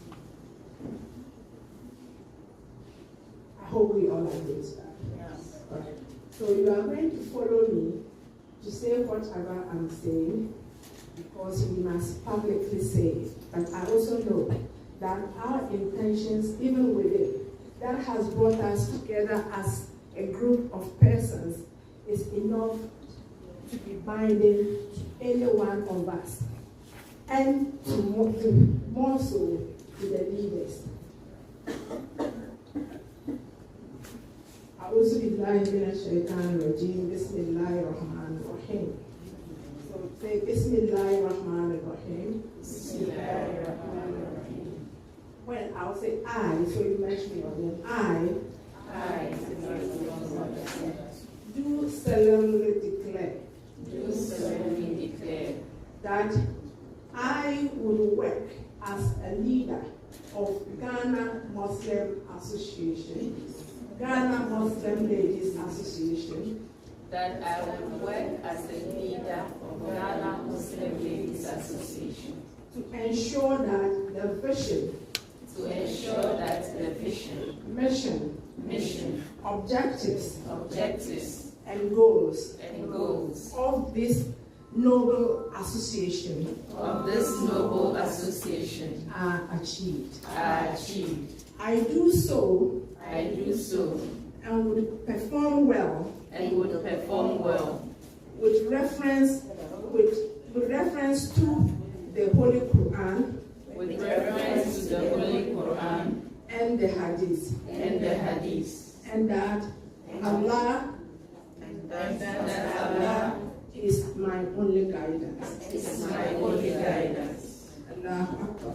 I hope we all agree to that. Yes. All right. So you are going to follow me to say whatever I'm saying, because we must publicly say it. But I also know that our intentions, even with it, that has brought us together as a group of persons, is enough to be binding to any one of us, and to more so to the leaders. أعوذ بالله من الشيطان الرجيم بسم الله الرحمن الرحيم. So say بسم الله الرحمن الرحيم. بسم الله الرحمن الرحيم. When I'll say I, so you mention your name. I do solemnly declare. That I will work as a leader of Ghana Muslim Association, Ghana Muslim Ladies Association. That I will work as a leader of Ghana Muslim Ladies Association. To ensure that the vision. Mission. Objectives. And goals. Of this noble association. Are achieved. I do so. And would perform well. With reference to the Holy Quran. And the Hadith. And that Allah is my only guidance. Allahu Akbar.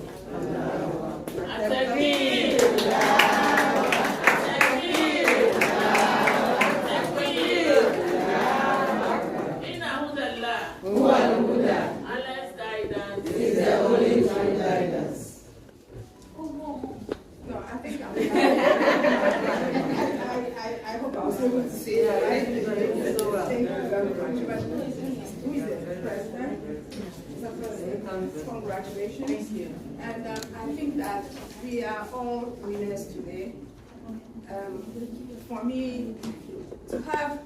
No, I think I hope I was able to say that right. Thank you very much. But who is the president? Congratulations. Thank you. And I think that we are all winners today. For me, to have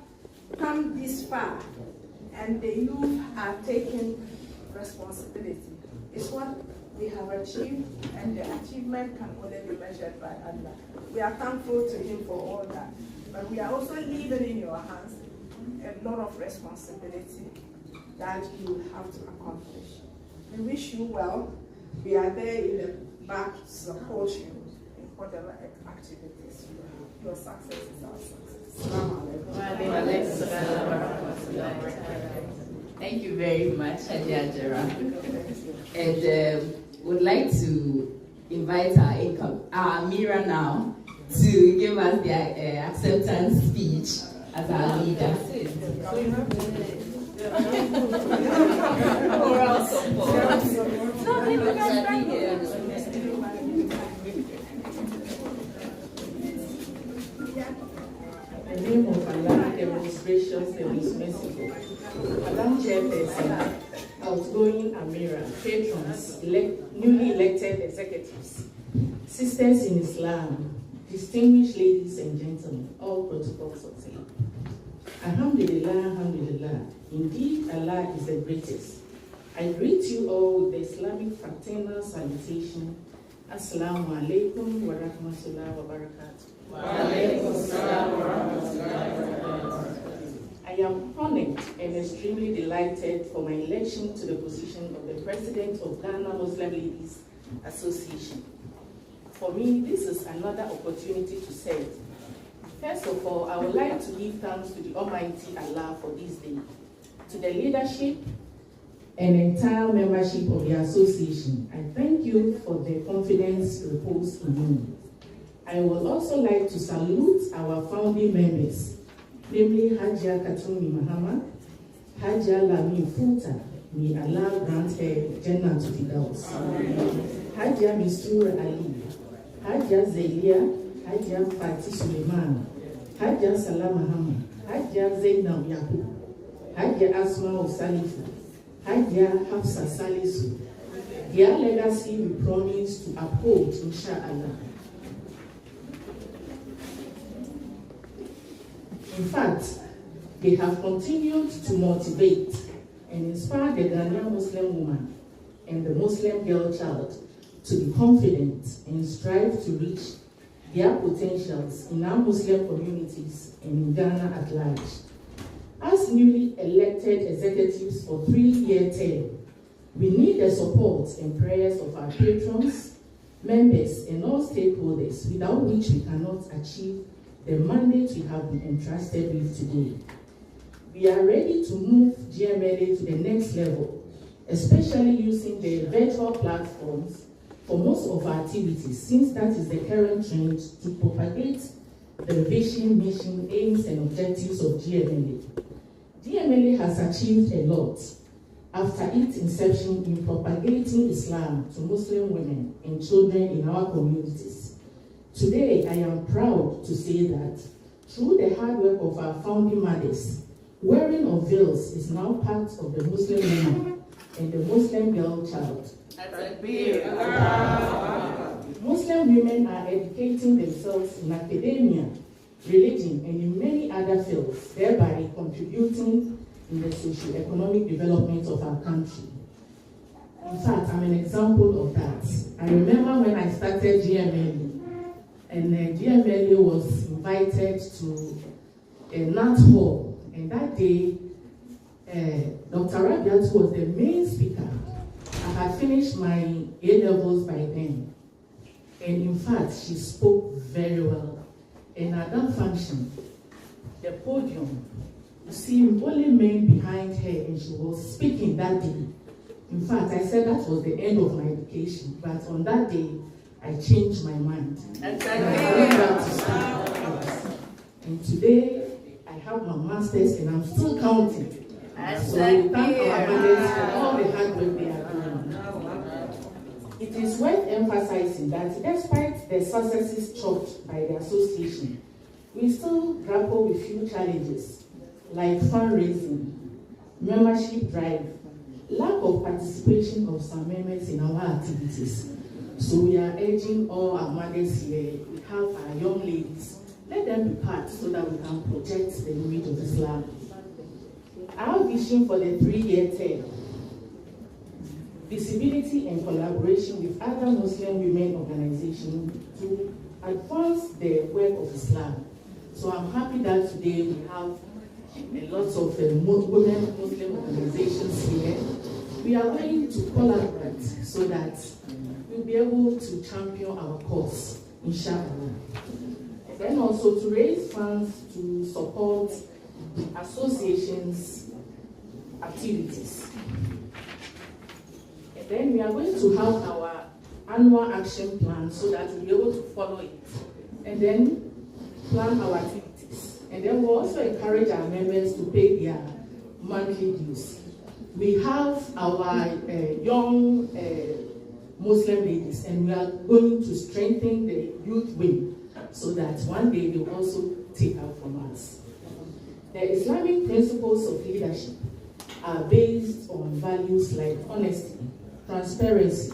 come this far and the youth are taking responsibility is what we have achieved, and the achievement can only be measured by Allah. We are thankful to Him for all that, but we are also leaving in your hands a lot of responsibility that you have to accomplish. We wish you well. We are there in the back to support you in whatever activities you have. Your success is our success. Thank you very much, Hadia Ajara. And would like to invite our Amira now to give us their acceptance speech as our leader. Moral support. In the name of Allah, the most gracious, the most merciful. Madam Chairperson, outgoing Amira, patrons, newly elected executives, sisters in Islam, distinguished ladies and gentlemen, all protocols observed. Alhamdulillah, alhamdulillah. Indeed, Allah is the greatest. I greet you all with the Islamic fraternal salutation. Assalamu alaikum wa rahmatullahi wa barakatuh. I am honored and extremely delighted for my election to the position of the President of Ghana Muslim Ladies Association. For me, this is another opportunity to serve. First of all, I would like to give thanks to the Almighty Allah for this day, to the leadership and entire membership of the association. I thank you for the confidence reposed in me. I would also like to salute our founding members, namely Hajia Katumi Mahama, Hajia Lami Futa, may Allah grant her Jannah to Firdaus, Hajia Mistura Ali, Hajia Zelia, Hajia Fatih Suleiman, Hajia Salam Mahama, Hajia Zainab Yakub, Hajia Asma Salifu, Hajia Hafsa Salisu. Their legacy we promise to uphold, inshallah. In fact, they have continued to motivate and inspire the Ghanaian Muslim woman and the Muslim girl child to be confident and strive to reach their potentials in our Muslim communities and in Ghana at large. As newly elected executives for 3-year term, we need the support and prayers of our patrons, members, and all stakeholders, without which we cannot achieve the mandate we have been entrusted with today. We are ready to move GMLA to the next level, especially using the virtual platforms for most of our activities, since that is the current trend to propagate the vision, mission, aims, and objectives of GMLA. GMLA has achieved a lot after its inception in propagating Islam to Muslim women and children in our communities. Today, I am proud to say that through the hard work of our founding mothers, wearing of veils is now part of the Muslim woman and the Muslim girl child. Muslim women are educating themselves in academia, religion, and in many other fields, thereby contributing in the socio-economic development of our country. In fact, I'm an example of that. I remember when I started GMLA, and GMLA was invited to a NAT hall, and that day, Dr. Rabiat was the main speaker. I had finished my A-levels by then, and in fact, she spoke very well. And at that function, the podium, you see only men behind her, and she was speaking that day. In fact, I said that was the end of my education, but on that day, I changed my mind. And today, I have my master's and I'm still counting. So we thank our mothers for all the hard work they are doing. It is worth emphasizing that despite the successes chalked by the association, we still grapple with few challenges like fundraising, membership drive, lack of participation of some members in our activities. So we are urging all our mothers here, we have our young ladies, let them be part so that we can project the image of Islam. Our vision for the 3-year term, visibility and collaboration with other Muslim women organizations to advance the work of Islam. So I'm happy that today we have a lot of women Muslim organizations here. We are going to collaborate so that we'll be able to champion our cause, inshallah. And then also to raise funds to support the association's activities. And then we are going to have our annual action plan so that we'll be able to follow it. And then plan our activities. And then we'll also encourage our members to pay their monthly dues. We have our young Muslim ladies, and we are going to strengthen the youth wing so that one day they will also take out from us. The Islamic principles of leadership are based on values like honesty, transparency,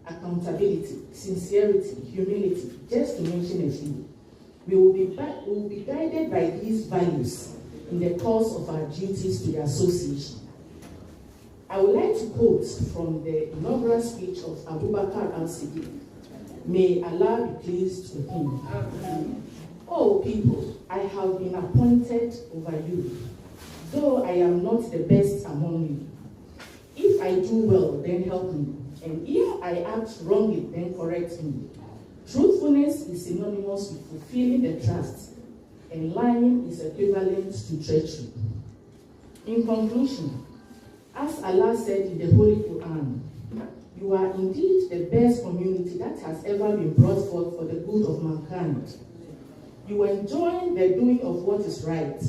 accountability, sincerity, humility, just to mention a few. We will be guided by these values in the course of our duties to the association. I would like to quote from the inaugural speech of Abu Bakr al-Siddiq. May Allah be pleased with him. Oh people, I have been appointed over you, though I am not the best among you. If I do well, then help me. And if I act wrongly, then correct me. Truthfulness is synonymous with fulfilling the trust, and lying is equivalent to treachery. In conclusion, as Allah said in the Holy Quran, you are indeed the best community that has ever been brought forth for the good of mankind. You enjoin the doing of what is right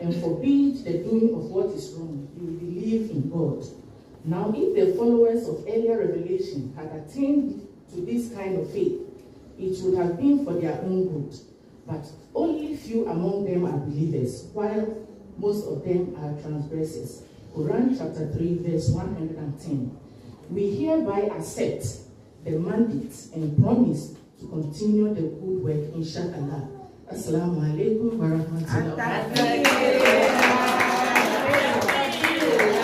and forbid the doing of what is wrong. You believe in God. Now, if the followers of earlier revelation had attained to this kind of faith, it would have been for their own good. But only few among them are believers, while most of them are transgressors. Quran chapter 3, verse 110. We hereby accept the mandate and promise to continue the good work, inshallah. Assalamu alaikum wa rahmatullahi. Very beautiful acceptance.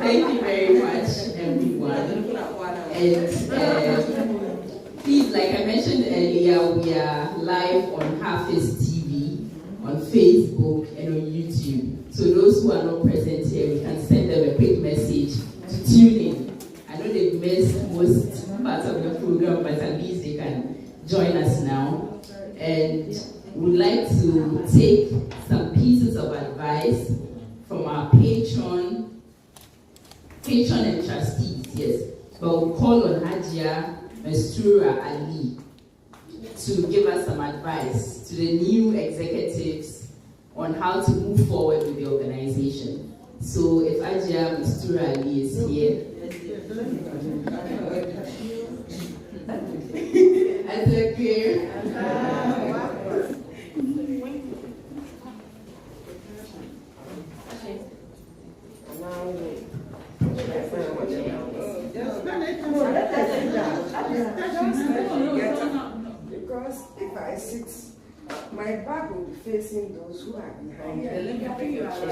Thank you very much, everyone. And please, like I mentioned earlier, we are live on Hafiz TV, on Facebook, and on YouTube. So those who are not present here, we can send them a quick message to tune in. I know they've missed most parts of the program, but at least they can join us now. And we'd like to take some pieces of advice from our patron and trustees, yes. But we'll call on Hajia Mestura Ali to give us some advice to the new executives on how to move forward with the organization. So if Hajia Mestura Ali is here. Ezekiel. Because if I sit, my back will be facing those who are behind me.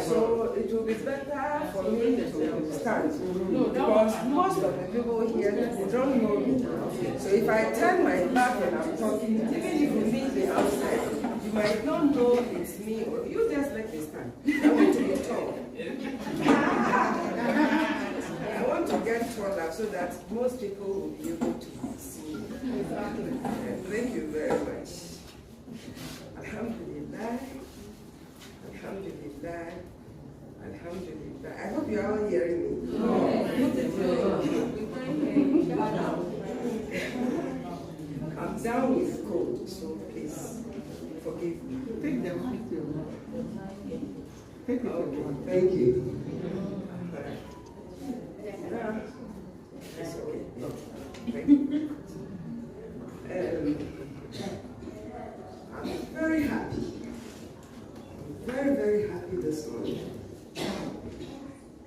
So it will be better for me to stand. Because most of the people here, they don't know me now. So if I turn my back when I'm talking, even if you meet me outside, you might not know it's me, or you just let me stand. I want to be tall. I want to get taller so that most people will be able to see me. Thank you very much. Alhamdulillah. Alhamdulillah. Alhamdulillah. I hope you are all hearing me. I'm down with cold, so please forgive me. Take them with you. Take it. Okay, thank you. It's okay. No, thank you. I'm very happy. I'm very, very happy this morning.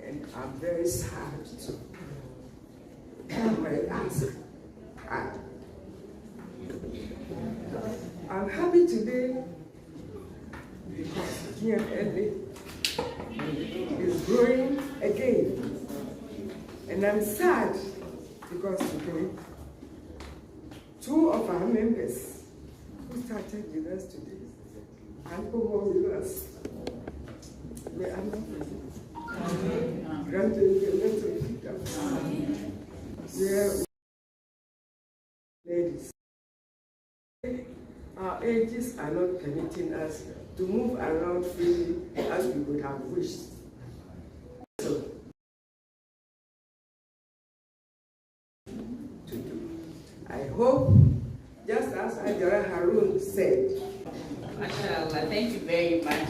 And I'm very sad too. I might ask. I'm happy today because TMLA is growing again. And I'm sad because today, 2 of our members who started with us today and who were with us, they are not present. Granted, the little freedom. We are ladies. Our ages are not permitting us to move around freely as we would have wished. So, I hope, just as Ajara Harun said. MashaAllah, thank you very much.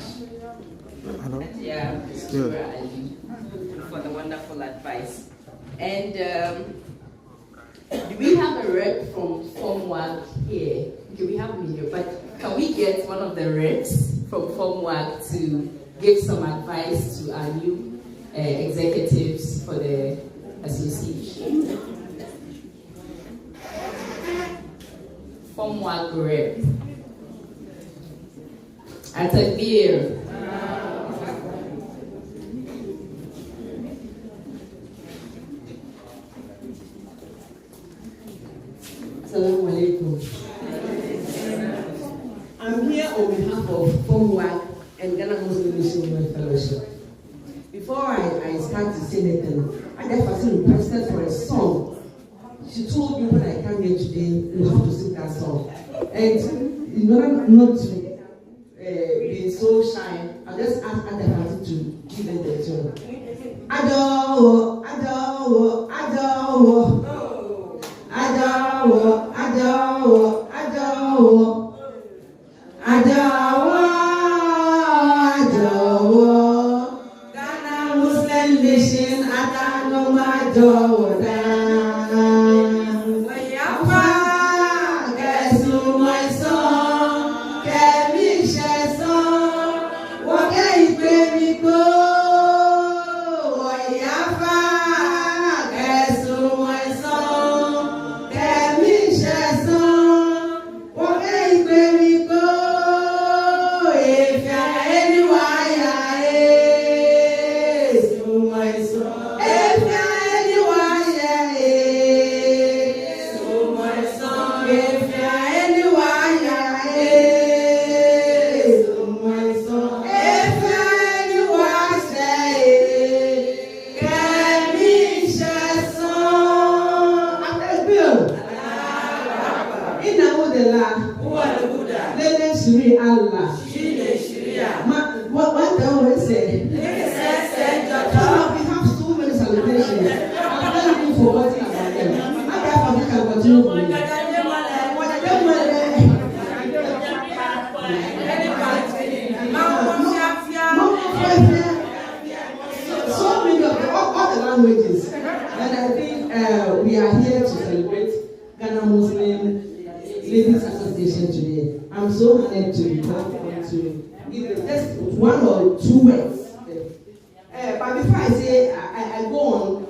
Hello? Yeah, for the wonderful advice. And do we have a rep from FOMWAG here? Okay, we have me here, but can we get one of the reps from FOMWAG to give some advice to our new executives for the association? FOMWAG rep. At-Takbir. Assalamu alaikum. I'm here on behalf of FOMWAG and Ghana Muslim Mission Fellowship. Before I start to say anything, I just requested for a song. She told me when I came here today, you have to sing that song. And in order not to be so shy, I just asked Adafati to give them the tune. Adawo, Adawo, Adawo. Adawo, Adawo, Adawo. Adawo, Adawo. Ghana Muslim Mission, Adawo, Adawo. Ladies Association today. I'm so honored to be called to give just one or two words. But before I say, I go on,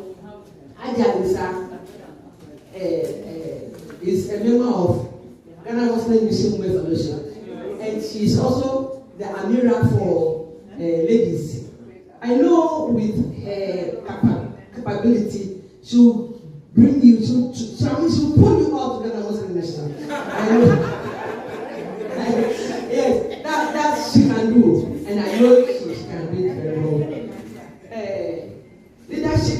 Adia Lisa is a member of Ghana Muslim Mission Women Fellowship, and she's also the Amira for ladies. I know with her capability, she'll bring you, she'll pull you out to Ghana Muslim Mission. I know. Yes, that she can do, and I know she can do it very well. Leadership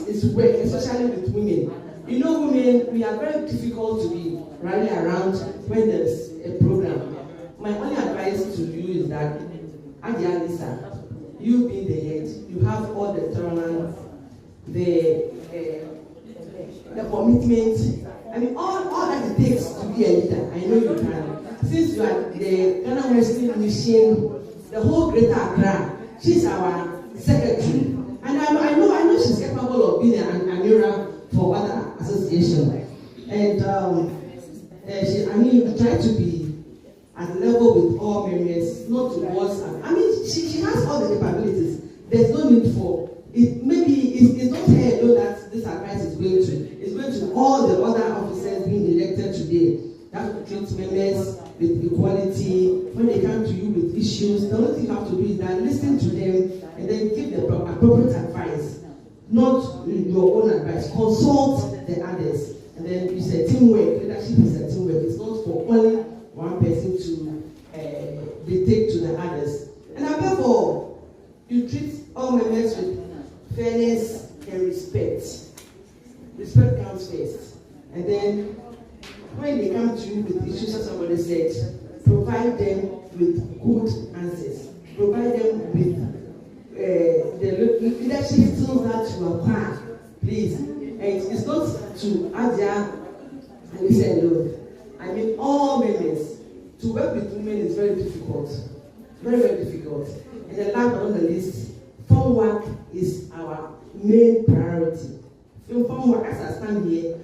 is work, especially with women. You know, women, we are very difficult to be rally around when there's a program. My only advice to you is that, Adia Lisa, you being the head, you have all the tolerance, the commitment, I mean, all that it takes to be a leader. I know you can. Since you are the Ghana Muslim Mission, the whole Greater Accra, she's our secretary. And I know she's capable of being an Amira for other association. And she try to be at level with all members, not towards. I mean, she has all the capabilities. There's no need for it. Maybe it's not her alone that this advice is going to. It's going to all the other officers being elected today. That will treat members with equality. When they come to you with issues, the only thing you have to do is that listen to them and then give the appropriate advice, not your own advice. Consult the others. And then you say teamwork. Leadership is a teamwork. It's not for only one person to dictate to the others. And above all, you treat all members with fairness and respect. Respect comes first. And then when they come to you with issues, as somebody said, provide them with good answers. Provide them with the leadership skills that you acquire, please. And it's not to Adia and you say alone. I mean, all members. To work with women is very difficult. Very, very difficult. And then last but not the least, farm work is our main priority. In farm work, as I stand here,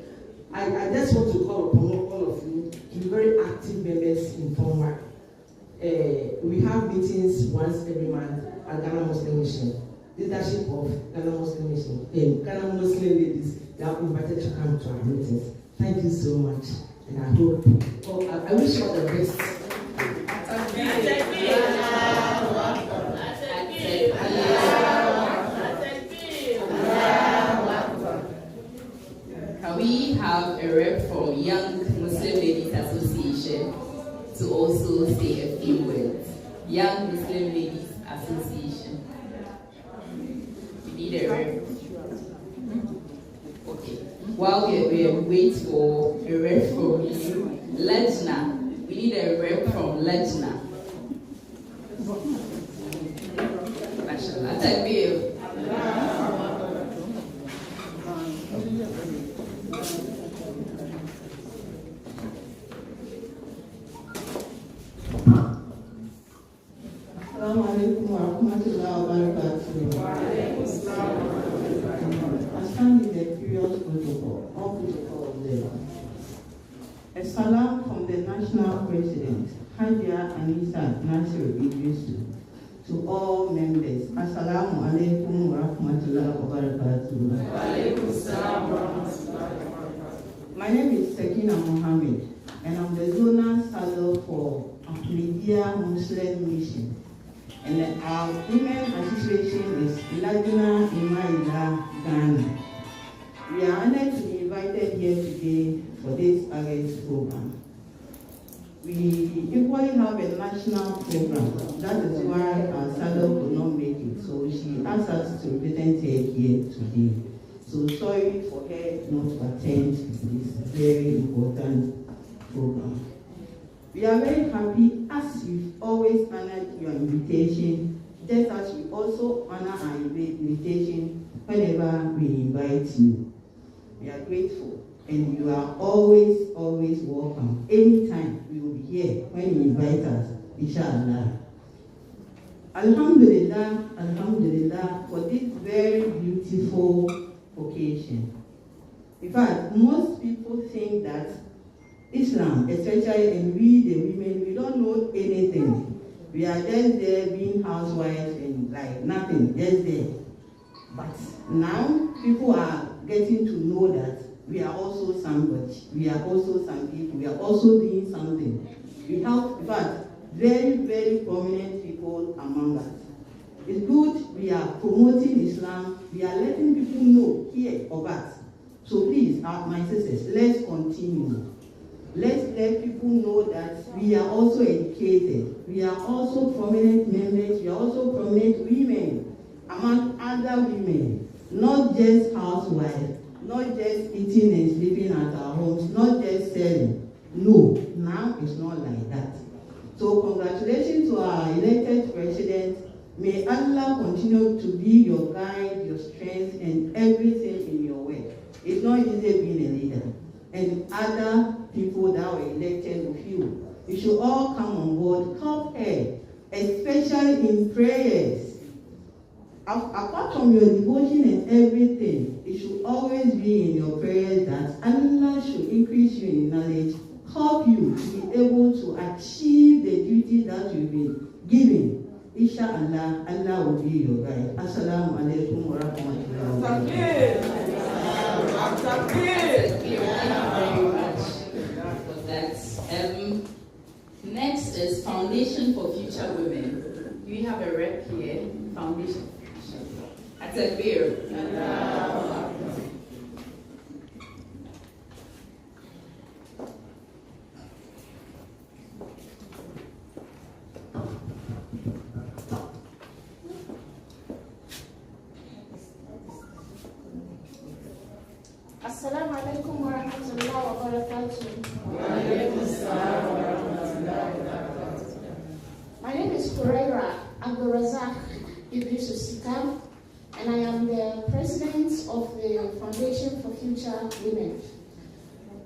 I just want to call upon all of you to be very active members in farm work. We have meetings once every month at Ghana Muslim Mission. Leadership of Ghana Muslim Mission, Ghana Muslim ladies, they are invited to come to our meetings. Thank you so much, and I hope, I wish you all the best. Can we have a rep from Young Muslim Ladies Association to also say a few words? Young Muslim Ladies Association. We need a rep. Okay. While we wait for a rep from you, Lejna. We need a rep from Lejna. Mashallah. Takbir. Assalamu alaikum wa rahmatullahi wa barakatuh. I stand in the period protocol, all protocol of labor. A salam from the national president, Hajia Anisa Nasir Idrisu, to all members. Assalamu alaikum wa rahmatullahi wa barakatuh. My name is Sakina Mohammed, and I'm the zonal fellow for Ahmadiyya Muslim Mission. And our women association is Lajna Imaila Ghana. We are honored to be invited here today for this August program. We equally have a national program. That is why our Salo could not make it. So she asked us to represent her here today. So sorry for her not to attend this very important program. We are very happy as you've always honored your invitation, just as we also honor our invitation whenever we invite you. We are grateful, and you are always welcome. Anytime we will be here when you invite us, inshallah. Alhamdulillah, Alhamdulillah, for this very beautiful occasion. In fact, most people think that Islam, especially, and we the women, we don't know anything. We are just there being housewives and like nothing, just there. But now people are getting to know that we are also somebody. We are also some people. We are also doing something. We have, in fact, very, very prominent people among us. It's good we are promoting Islam. We are letting people know here of us. So please, my sisters, let's continue. Let's let people know that we are also educated. We are also prominent members. We are also prominent women among other women, not just housewives, not just eating and sleeping at our homes, not just selling. No, now it's not like that. So congratulations to our elected president. May Allah continue to be your guide, your strength, and everything in your way. It's not easy being a leader. And other people that were elected with you, you should all come on board, help her, especially in prayers. Apart from your devotion and everything, it should always be in your prayers that Allah should increase you in knowledge, help you to be able to achieve the duty that you've been given. Inshallah, Allah will be your guide. Assalamu alaikum wa rahmatullahi wa barakatuh. Thank you very much for that. Next is Foundation for Future Women. We have a rep here, Foundation. At a beer. Assalamu alaikum wa rahmatullahi wa barakatuh. My name is Kureira Abdurazak Idris Usikam, and I am the president of the Foundation for Future Women.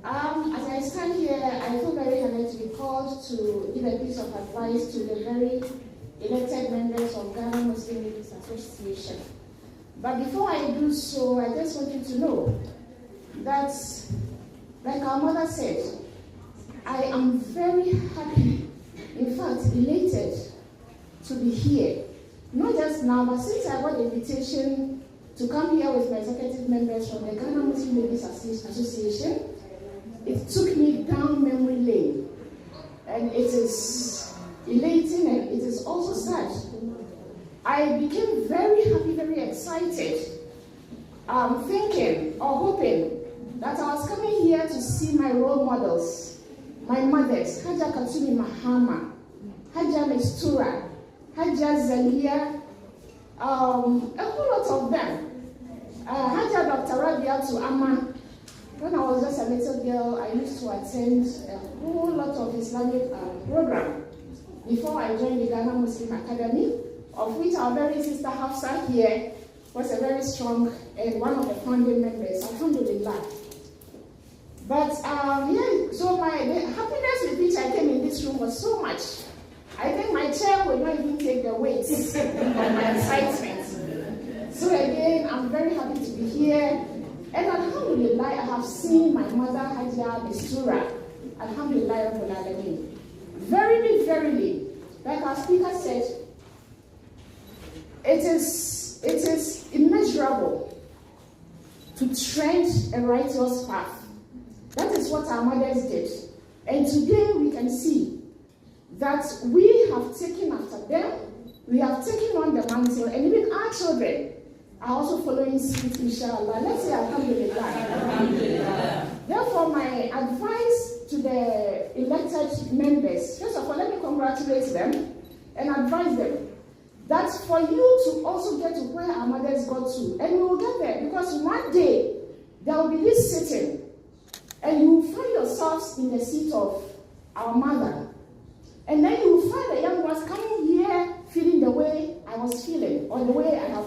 As I stand here, I feel very honored to be called to give a piece of advice to the very elected members of Ghana Muslim Ladies Association. But before I do so, I just want you to know that, like our mother said, I am very happy, in fact, elated to be here. Not just now, but since I got the invitation to come here with my executive members from the Ghana Muslim Ladies Association, it took me down memory lane. And it is elating and it is also sad. I became very happy, very excited, thinking or hoping that I was coming here to see my role models, my mothers, Haja Katumi Mahama, Haja Mistura, Haja Zalia, a whole lot of them. Haja Dr. Rabiatu Amma. When I was just a little girl, I used to attend a whole lot of Islamic program before I joined the Ghana Muslim Academy, of which our very sister Hafsa here was a very strong and one of the founding members. Alhamdulillah. But so the happiness with which I came in this room was so much. I think my chair would not even take the weight of my excitement. So again, I'm very happy to be here. And alhamdulillah, I have seen my mother Hajia Mistura. Alhamdulillah Rabbil Alameen. Verily, verily, like our speaker said, it is immeasurable to tread a righteous path. That is what our mothers did. And today we can see that we have taken after them, we have taken on the mantle, and even our children are also following suit, inshallah. Let's say alhamdulillah. Alhamdulillah. Therefore, my advice to the elected members, first of all, let me congratulate them and advise them that for you to also get to where our mothers got to, and we will get there, because one day there will be this sitting, and you will find yourselves in the seat of our mother. And then you will find the young ones coming here feeling the way I was feeling, or the way I have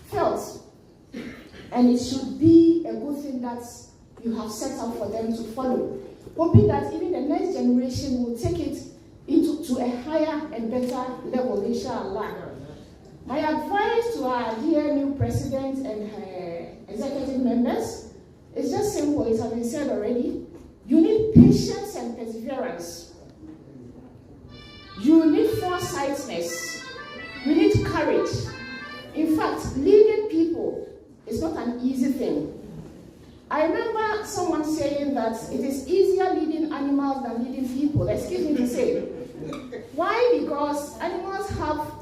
felt. And it should be a good thing that you have set up for them to follow. Hoping that even the next generation will take it to a higher and better level, inshallah. My advice to our dear new president and her executive members is just simple. It has been said already. You need patience and perseverance. You need foresightness. You need courage. In fact, leading people is not an easy thing. I remember someone saying that it is easier leading animals than leading people. Excuse me to say. Why? Because animals have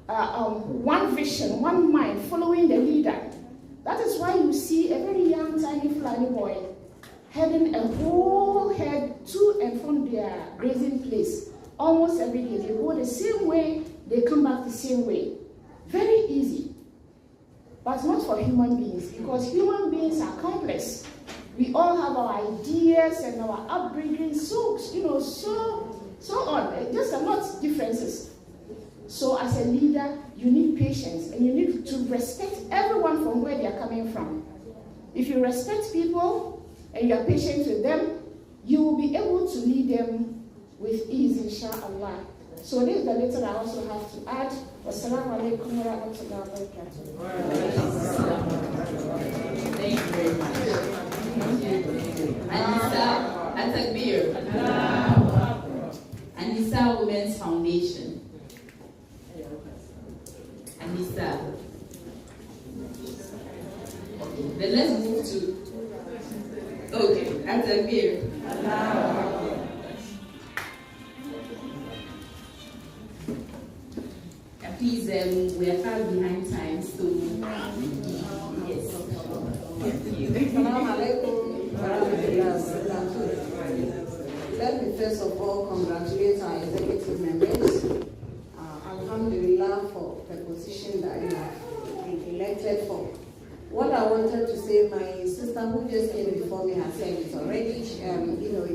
one vision, one mind, following the leader. That is why you see a very young, tiny Fulani boy heading a whole herd to and from their grazing place almost every day. They go the same way, they come back the same way. Very easy. But not for human beings, because human beings are complex. We all have our ideas and our upbringing, so on. There's a lot of differences. So as a leader, you need patience and you need to respect everyone from where they are coming from. If you respect people and you are patient with them, you will be able to lead them with ease, inshallah. So this is the little I also have to add. Wassalamu alaikum wa rahmatullahi wa barakatuh. Thank you very much. Anissa Atakbir. Anissa Women's Foundation. Anissa. Then let's move to. Okay, Atakbir. Please, we are far behind time, so yes. Thank you. Let me first of all congratulate our executive members. Alhamdulillah for the position that you have been elected for. What I wanted to say, my sister who just came before me has said it already.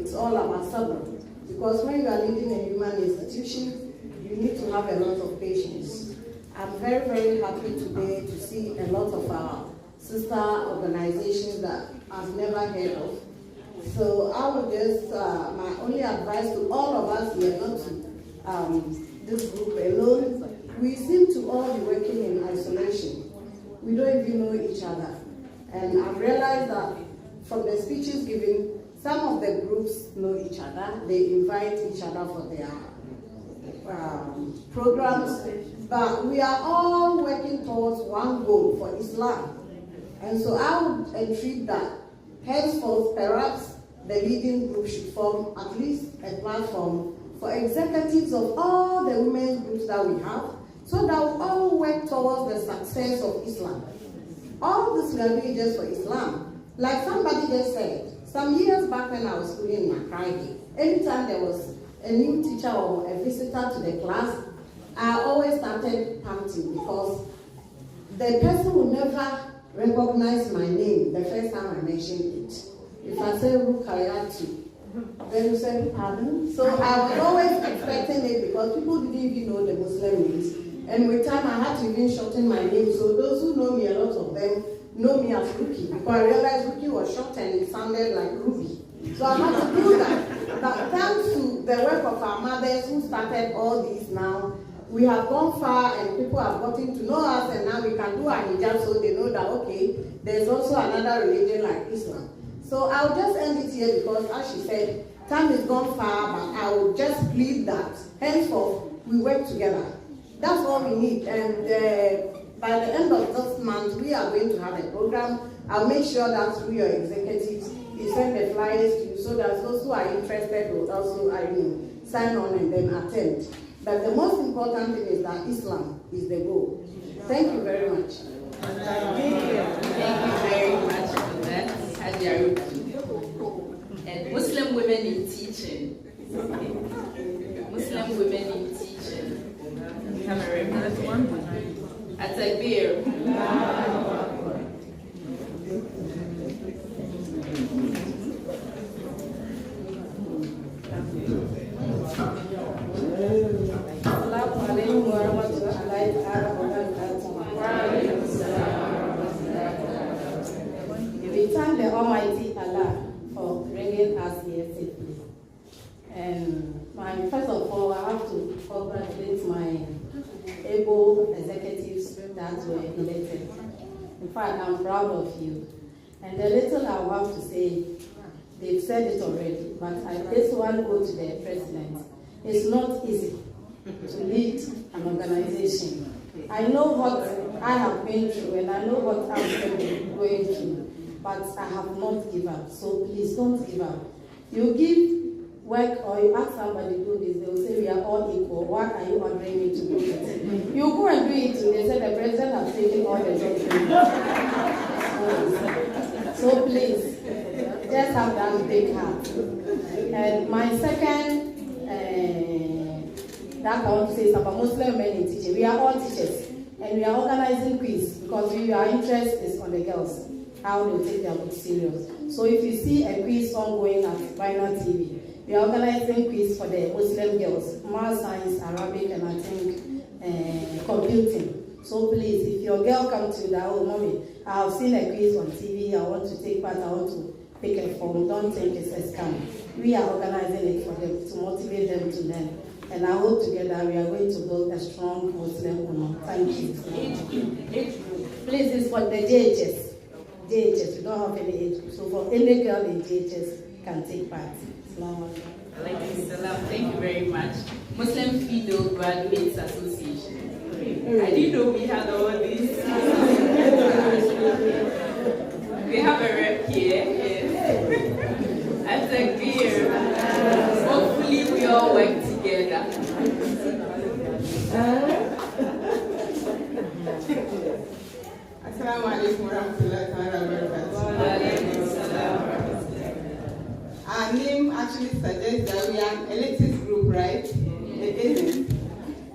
It's all about sabr. Because when you are leading a human institution, you need to have a lot of patience. I'm very, very happy today to see a lot of our sister organizations that I've never heard of. So I would just, my only advice to all of us here, not to this group alone, we seem to all be working in isolation. We don't even know each other. And I've realized that from the speeches given, some of the groups know each other. They invite each other for their programs, but we are all working towards one goal for Islam. And so I would entreat that henceforth perhaps the leading group should form at least a platform for executives of all the women's groups that we have, so that we all work towards the success of Islam. All this we are doing just for Islam. Like somebody just said, some years back when I was schooling in Makragi, anytime there was a new teacher or a visitor to the class, I always started panting because the person would never recognize my name the first time I mentioned it. If I say Rukayatu, then you say pardon. So I was always expecting it because people didn't even know the Muslim names. And with time I had to even shorten my name. So those who know me, a lot of them know me as Ruki, because I realized Ruki was short and it sounded like Ruby. So I had to do that. But thanks to the work of our mothers who started all these now, we have gone far and people have gotten to know us, and now we can do our hijab so they know that, okay, there's also another religion like Islam. So I'll just end it here because, as she said, time is gone far, but I will just plead that henceforth we work together. That's all we need. And by the end of this month, we are going to have a program. I'll make sure that through your executives, you send the flyers to you so that those who are interested will also sign on and then attend. But the most important thing is that Islam is the goal. Thank you very much. Thank you very much for that, Hadia Ruki. And Muslim women in teaching. Muslim women in teaching. Cameroon. Atakbir. We thank the Almighty Allah for bringing us here safely. And first of all, I have to congratulate my able executives that were elected. In fact, I'm proud of you. And the little I have to say, they've said it already, but I just want to go to the president. It's not easy to lead an organization. I know what I have been through and I know what I'm going through, but I have not given up. So please don't give up. You give work or you ask somebody to do this, they will say we are all equal. Why are you ordering me to do it? You go and do it, they say the president has taken all the jobs. So please, just have that big heart. And my second that I want to say is about Muslim men in teaching. We are all teachers and we are organizing quiz because our interest is on the girls, how they take their books serious. So if you see a quiz ongoing at Vinyl TV, we are organizing quiz for the Muslim girls, math, science, Arabic, and I think computing. So please, if your girl comes to you that, oh mommy, I have seen a quiz on TV, I want to take part, I want to pick a form, don't think it's a scam. We are organizing it for them to motivate them to learn. And I hope together we are going to build a strong Muslim woman. Thank you. Please, it's for the JHS. JHS, we don't have any age group. So for any girl in JHS can take part. Thank you very much. Muslim Female Graduates Association. I didn't know we had all this. We have a rep here. Yes. That's a clear. Hopefully we all work together. Assalamu alaikum warahmatullahi wabarakatuh. Our name actually suggests that we are an elitist group, right? It isn't.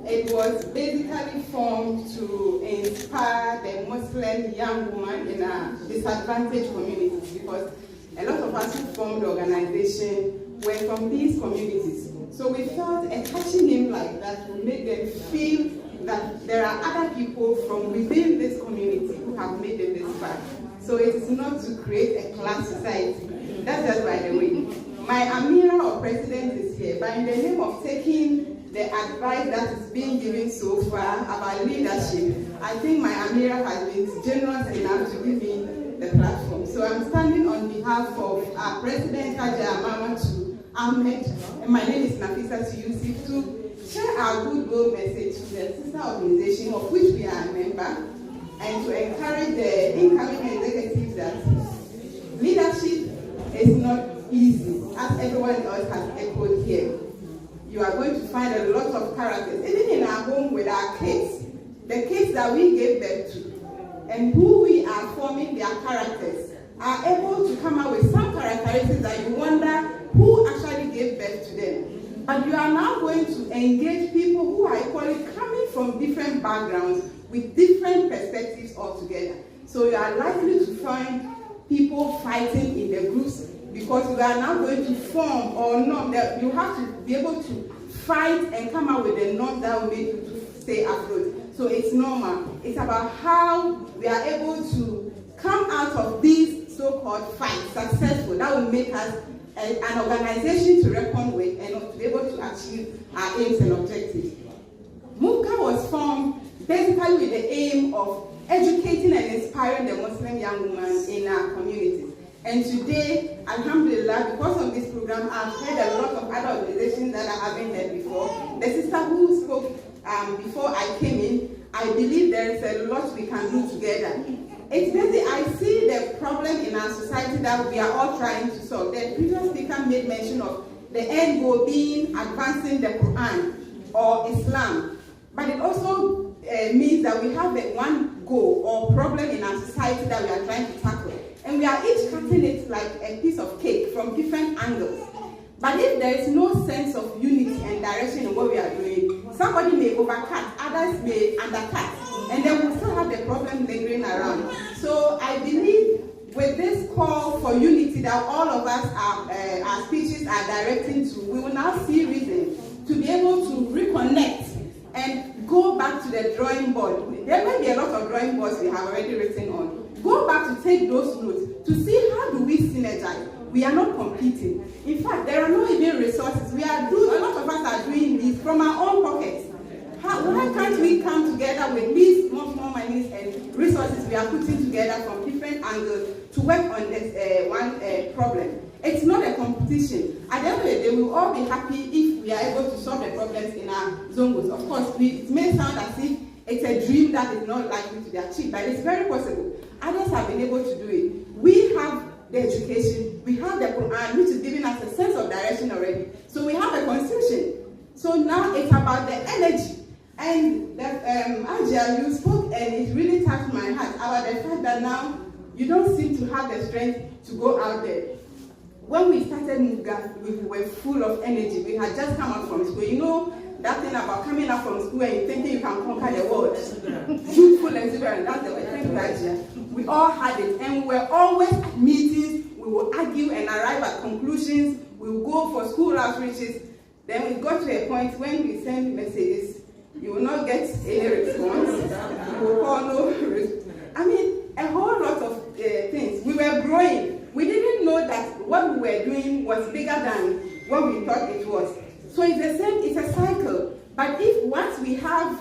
It was basically formed to inspire the Muslim young woman in a disadvantaged communities, because a lot of us who formed the organization were from these communities. So we felt a catchy name like that would make them feel that there are other people from within this community who have made them this far. So it is not to create a class society. That's just by the way. My Amira or president is here, but in the name of taking the advice that is being given so far about leadership, I think my Amira has been generous enough to give me the platform. So I'm standing on behalf of our president, Haja Amamatu Ahmed, and my name is Nafisa Yusuf, to share our goodwill message to the sister organization of which we are a member, and to encourage the incoming executives that leadership is not easy, as everyone else has echoed here. You are going to find a lot of characters, even in our home with our kids, the kids that we gave birth to, and who we are forming their characters, are able to come out with some characteristics that you wonder who actually gave birth to them. But you are now going to engage people who are equally coming from different backgrounds with different perspectives altogether. So you are likely to find people fighting in the groups, because you are now going to form or not, that you have to be able to fight and come out with a norm that will make you to stay afloat. So it's normal. It's about how we are able to come out of these so-called fights successful. That will make us an organization to reckon with and to be able to achieve our aims and objectives. MUFCA was formed basically with the aim of educating and inspiring the Muslim young women in our communities. And today, alhamdulillah, because of this program, I've heard a lot of other organizations that I haven't heard before. The sister who spoke before I came in, I believe there is a lot we can do together. It's basically, I see the problem in our society that we are all trying to solve. The previous speaker made mention of the end goal being advancing the Quran or Islam. But it also means that we have one goal or problem in our society that we are trying to tackle. And we are each cutting it like a piece of cake from different angles. But if there is no sense of unity and direction in what we are doing, somebody may overcut, others may undercut, and then we'll still have the problem lingering around. So I believe with this call for unity that all of us, our speeches are directing to, we will now see reason to be able to reconnect and go back to the drawing board. There may be a lot of drawing boards we have already written on. Go back to take those notes to see how do we synergize. We are not competing. In fact, there are no even resources. A lot of us are doing this from our own pockets. Why can't we come together with these more monies and resources we are putting together from different angles to work on this one problem. It's not a competition. At the end of the day, we will all be happy if we are able to solve the problems in our zongos. Of course, it may sound as if it's a dream that is not likely to be achieved, but it's very possible. Others have been able to do it. We have the education, we have the Quran, which is giving us a sense of direction already. So we have a constitution. So now it's about the energy. And Ajia, you spoke and it really touched my heart about the fact that now you don't seem to have the strength to go out there. When we started Muga, we were full of energy. We had just come out from school. You know that thing about coming out from school and thinking you can conquer the world. Youthful exuberance, that's the word. Thank you, Ajia. We all had it, and we were always at meetings. We would argue and arrive at conclusions. We would go for school outreaches. Then we got to a point when we send messages, you will not get any response. You will call no response. I mean, a whole lot of things. We were growing. We didn't know that what we were doing was bigger than what we thought it was. So it's the same, it's a cycle. But if once we have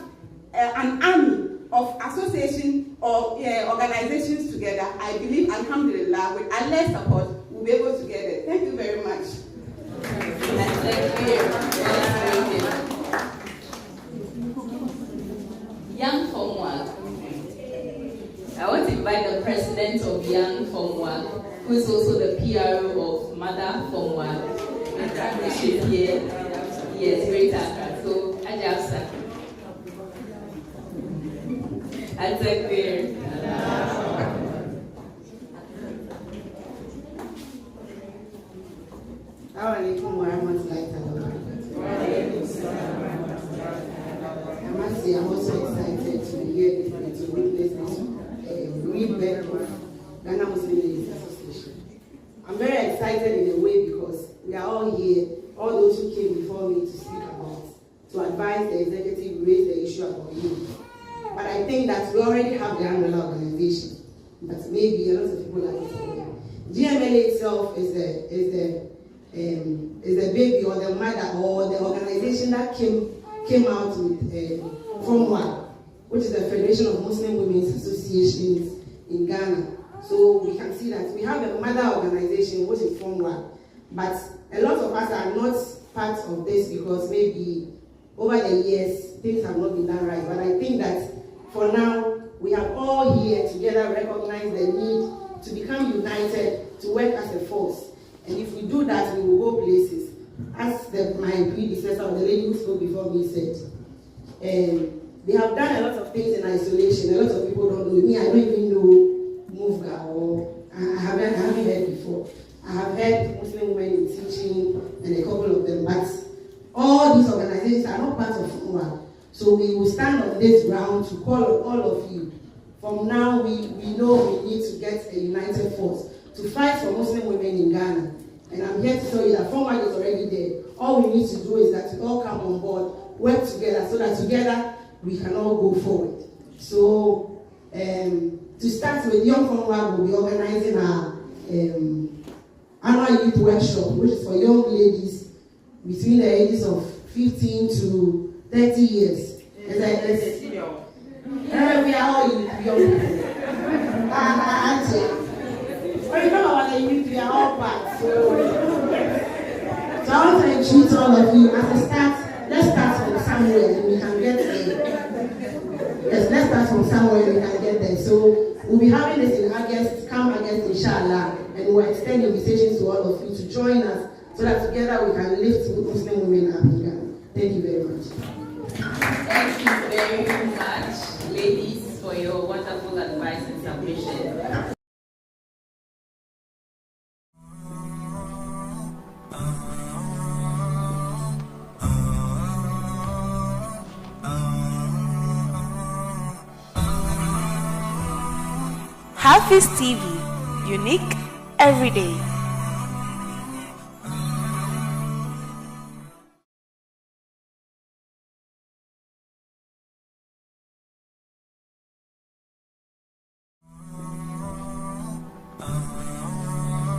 an army of associations or organizations together, I believe, alhamdulillah, with Allah's support, we'll be able to get it. Thank you very much. Young FOMWAG. I want to invite the president of Young FOMWAG, who is also the PRO of Mother FOMWAG. She's here. Yes, great Accra. So, Ajabsa. Azakir. Assalamualaikum warahmatullahi wabarakatuh. I must say I'm also excited to be here to witness this rebirth of Ghana Muslim Ladies Association. I'm very excited in a way because we are all here, all those who came before me to speak about, to advise the executive, raise the issue about youth. But I think that we already have the umbrella organization, but maybe a lot of people are not aware. GMLA itself is the baby or the mother or the organization that came out with FOMWAG, which is the Federation of Muslim Women's Associations in Ghana. So we can see that we have a mother organization, which is FOMWAG, but a lot of us are not part of this because maybe over the years things have not been done right. But I think that for now we have all here together recognized the need to become united, to work as a force. And if we do that, we will go places. As my predecessor, the lady who spoke before me, said, they have done a lot of things in isolation. A lot of people don't know me. I don't even know MUFGA, or I haven't heard before. I have heard Muslim women in teaching and a couple of them, but all these organizations are not part of FOMWAG. So we will stand on this ground to call on all of you. From now, we know we need to get a united force to fight for Muslim women in Ghana. And I'm here to tell you that FOMWAG is already there. All we need to do is that we all come on board, work together, so that together we can all go forward. So, to start with, Young FOMWAG will be organizing our annual youth workshop, which is for young ladies between the ages of 15 to 30 years. We are all young people. When you talk about the youth, we are all part. So I want to introduce all of you. As a start, let's start from somewhere and we can get there. Yes, let's start from somewhere and we can get there. So we'll be having this in August, come August, inshallah, and we'll extend invitations to all of you to join us so that together we can lift Muslim women up in Ghana. Thank you very much. Thank you very much, ladies, for your wonderful advice and submission. Hafiz TV, unique every day.